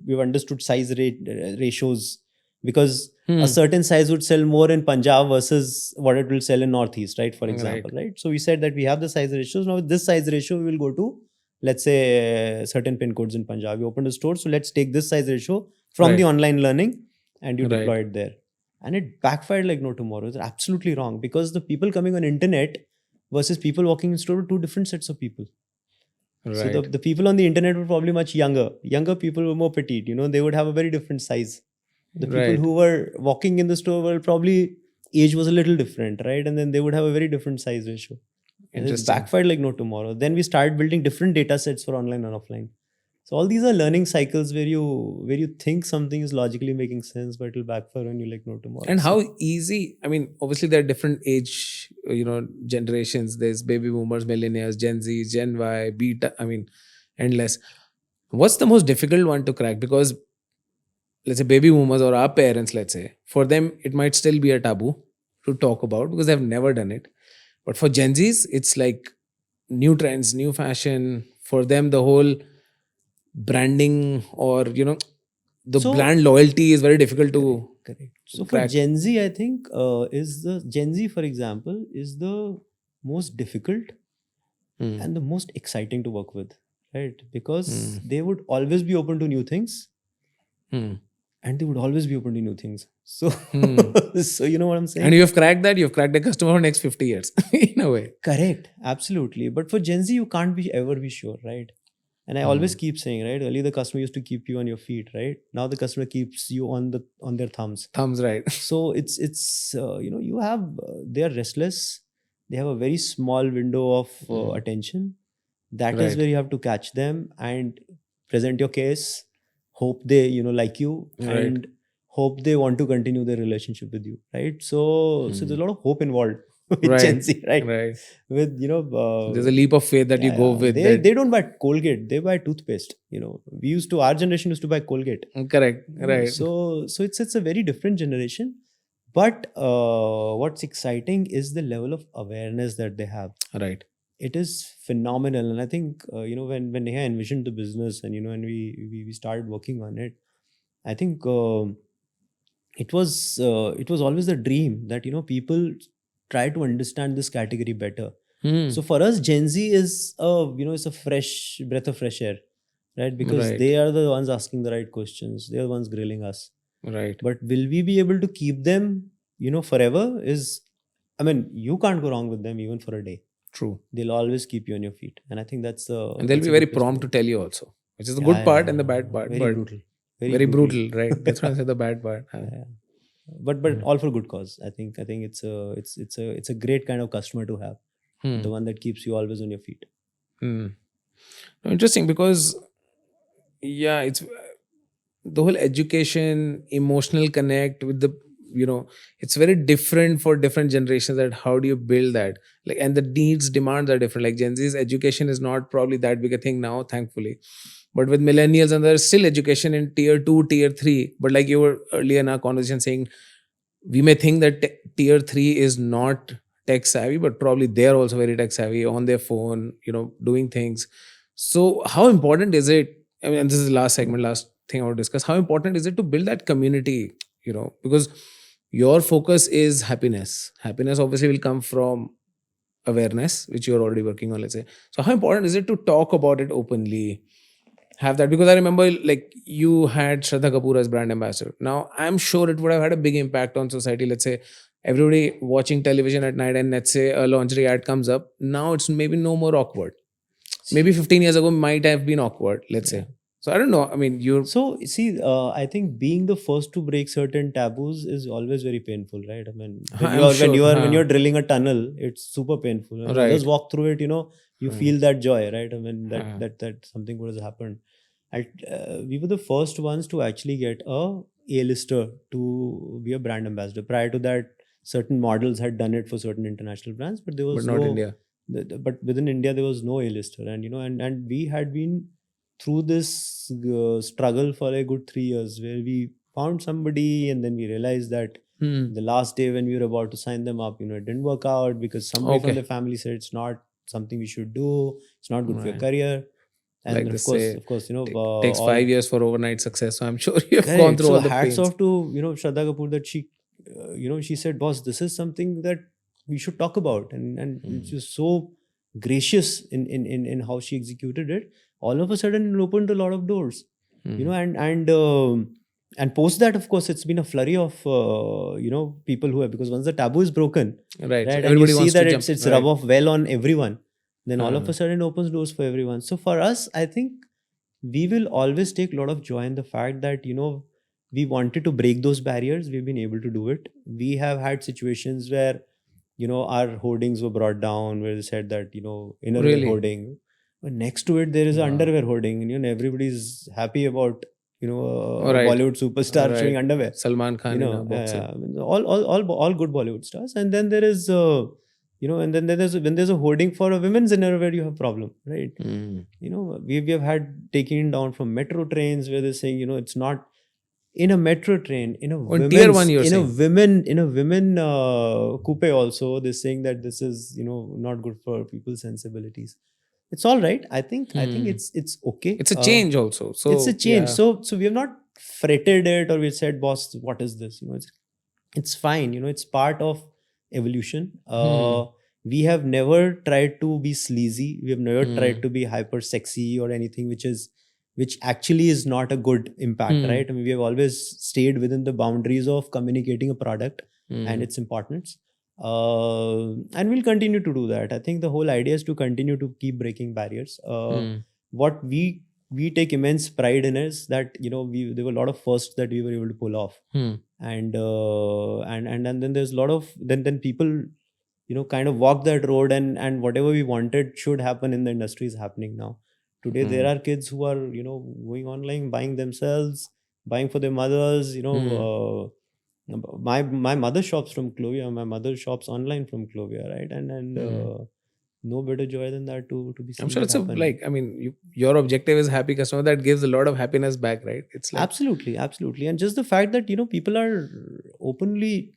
we've understood size ratios, because a certain size would sell more in Punjab versus what it will sell in Northeast, right? For example, right? So we said that we have the size ratios. Now with this size ratio, we will go to, let's say, certain pin codes in Punjab. We opened a store. So let's take this size ratio from the online learning and you deploy it there. And it backfired like no tomorrow. It's absolutely wrong, because the people coming on internet versus people walking in store were 2 different sets of people. Right. So the people on the internet were probably much younger. Younger people were more petite, they would have a very different size. The people who were walking in the store were probably, age was a little different, right? And then they would have a very different size ratio. And it's backfired like no tomorrow. Then we started building different data sets for online and offline. So all these are learning cycles where you think something is logically making sense, but it'll backfire when you're like, no, tomorrow. And how So, easy, I mean, obviously there are different age, generations. There's baby boomers, millennials, Gen Z, Gen Y, beta, I mean, endless. What's the most difficult one to crack? Because let's say baby boomers or our parents, let's say, for them, it might still be a taboo to talk about because they've never done it. But for Gen Zs, it's like new trends, new fashion. For them, the whole branding or, the So- brand loyalty is very difficult to correct. So for crack. Gen Z, I think Gen Z, for example, is the most difficult Hmm. and the most exciting to work with, right? Because Hmm. they would always be open to new things, Hmm. and they would always be open to new things. So, Hmm. so you know what I'm saying? And you've cracked that. You've cracked the customer for next 50 years in a way. Correct, absolutely. But for Gen Z, you can't ever be sure, right? And I always keep saying, right? Earlier, the customer used to keep you on your feet, right? Now the customer keeps you on their thumbs. Thumbs right. So it's you have they are restless. They have a very small window of attention. That is Right. where you have to catch them and present your case. Hope they like you, Right. and hope they want to continue their relationship with you, right? So there's a lot of hope involved with Right. Gen Z, right? Right. With There's a leap of faith that you go with. They don't buy Colgate, they buy toothpaste. Our generation used to buy Colgate. Correct. Right. So it's a very different generation. But what's exciting is the level of awareness that they have. Right. It is phenomenal. And I think when Neha envisioned the business and and we started working on it, I think it was always a dream that people try to understand this category better. So for us, Gen Z is it's a fresh breath of fresh air, right? Because Right. they are the ones asking the right questions. They are the ones grilling us. Right. But will we be able to keep them forever? You can't go wrong with them even for a day. True. They'll always keep you on your feet, and I think that's And they'll that's be a very good place prompt to be. tell you also, which is the Yeah, good yeah, part yeah, and the yeah. bad part. Very but brutal. very brutal, right? That's why I said the bad part. Yeah. But all for good cause. I think it's a great kind of customer to have. Hmm. The one that keeps you always on your feet. Hmm. No, interesting because it's the whole education, emotional connect with the it's very different for different generations. That how do you build that, like, and the needs demands are different. Like Gen Z's education is not probably that big a thing now, thankfully, but with millennials, and there's still education in tier 2, tier 3. But like you were earlier in our conversation saying, we may think that tier 3 is not tech savvy, but probably they're also very tech savvy on their phone, doing things. So how important is it, I mean, and this is the last segment, last thing I want to discuss, how important is it to build that community, because your focus is happiness. Happiness obviously will come from awareness, which you're already working on, let's say. So how important is it to talk about it openly, have that? Because I remember, like, you had Shraddha Kapoor as brand ambassador. Now I'm sure it would have had a big impact on society. Let's say everybody watching television at night, and let's say a lingerie ad comes up, now it's maybe no more awkward. Maybe 15 years ago might have been awkward, let's say. So I don't know, I mean, So see, I think being the first to break certain taboos is always very painful, right? I mean, when you're drilling a tunnel, it's super painful. When others walk through it, you feel that joy, right? I mean, that something good has happened. We were the first ones to actually get a A-lister to be a brand ambassador. Prior to that, certain models had done it for certain international brands, but there was but not India. But within India, there was no A-lister, and and we had been through this struggle for a good 3 years, where we found somebody, and then we realized that the last day when we were about to sign them up, it didn't work out because somebody from the family said it's not something we should do. It's not good for your career. And Like of course, it takes 5 years for overnight success. So I'm sure you've gone through all the hats pains. off to Shraddha Kapoor that she, she said, boss, this is something that we should talk about, and it's just so gracious in how she executed it. All of a sudden, it opened a lot of doors, and post that, of course, it's been a flurry of people who have, because once the taboo is broken, right, so and everybody you see wants that to it's jump, rub off well on everyone, then all of a sudden it opens doors for everyone. So for us, I think we will always take a lot of joy in the fact that we wanted to break those barriers. We've been able to do it. We have had situations where our hoardings were brought down, where they said that innerwear Really? hoarding. But next to it, there is an underwear hoarding. And, everybody's happy about, a Alright. Bollywood superstar Alright. showing underwear. Salman Khan You in know, a boxer. all good Bollywood stars. And then there is, and then when there's a hoarding for a women's innerwear, you have problem, right? We have had taken down from metro trains where they're saying, it's not in a metro train, in a tier one, you're in saying. a women coupe also, they're saying that this is, not good for people's sensibilities. It's all right. I think it's okay. It's a change also. So it's a change. yeah. So we have not fretted it or we said, boss, what is this? It's fine. It's part of evolution. We have never tried to be sleazy. We have never tried to be hyper sexy or anything which actually is not a good impact, right? I mean, we have always stayed within the boundaries of communicating a product and its importance. And we'll continue to do that. I think the whole idea is to continue to keep breaking barriers. What we take immense pride in is that, there were a lot of firsts that we were able to pull off. And then there's a lot of, then people, kind of walk that road and whatever we wanted should happen in the industry is happening now. Today, there are kids who are, going online, buying themselves, buying for their mothers, my mother shops from Clovia. My mother shops online from Clovia, right? And no better joy than that to be seen. I'm sure it's happen. Your objective is happy customer. That gives a lot of happiness back, right? It's like absolutely. And just the fact that, people are openly,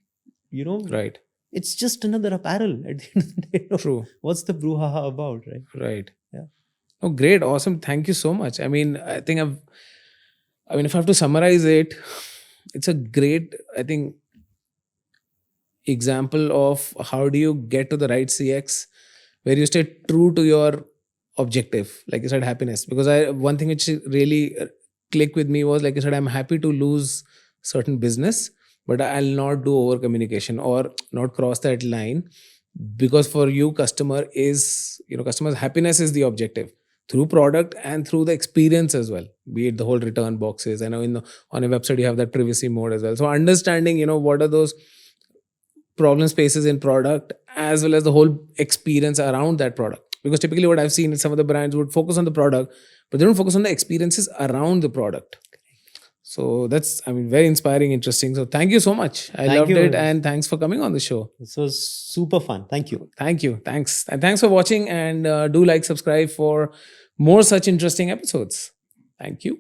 right. It's just another apparel at the end of the day. True. What's the brouhaha about, right? Right. Yeah. Oh, great. Awesome. Thank you so much. I mean, if I have to summarize it, it's a great, example of how do you get to the right CX where you stay true to your objective. Like you said, happiness. Because one thing which really clicked with me was, like you said, I'm happy to lose certain business, but I'll not do over communication or not cross that line, because for you, customer's happiness is the objective through product and through the experience as well, be it the whole return boxes. I know on a website you have that privacy mode as well. So understanding, what are those problem spaces in product as well as the whole experience around that product. Because typically what I've seen is some of the brands would focus on the product, but they don't focus on the experiences around the product. So that's, very inspiring, interesting. So thank you so much. I loved it. And thanks for coming on the show. This was super fun. Thank you. Thank you. Thanks. And thanks for watching, and do like, subscribe for more such interesting episodes. Thank you.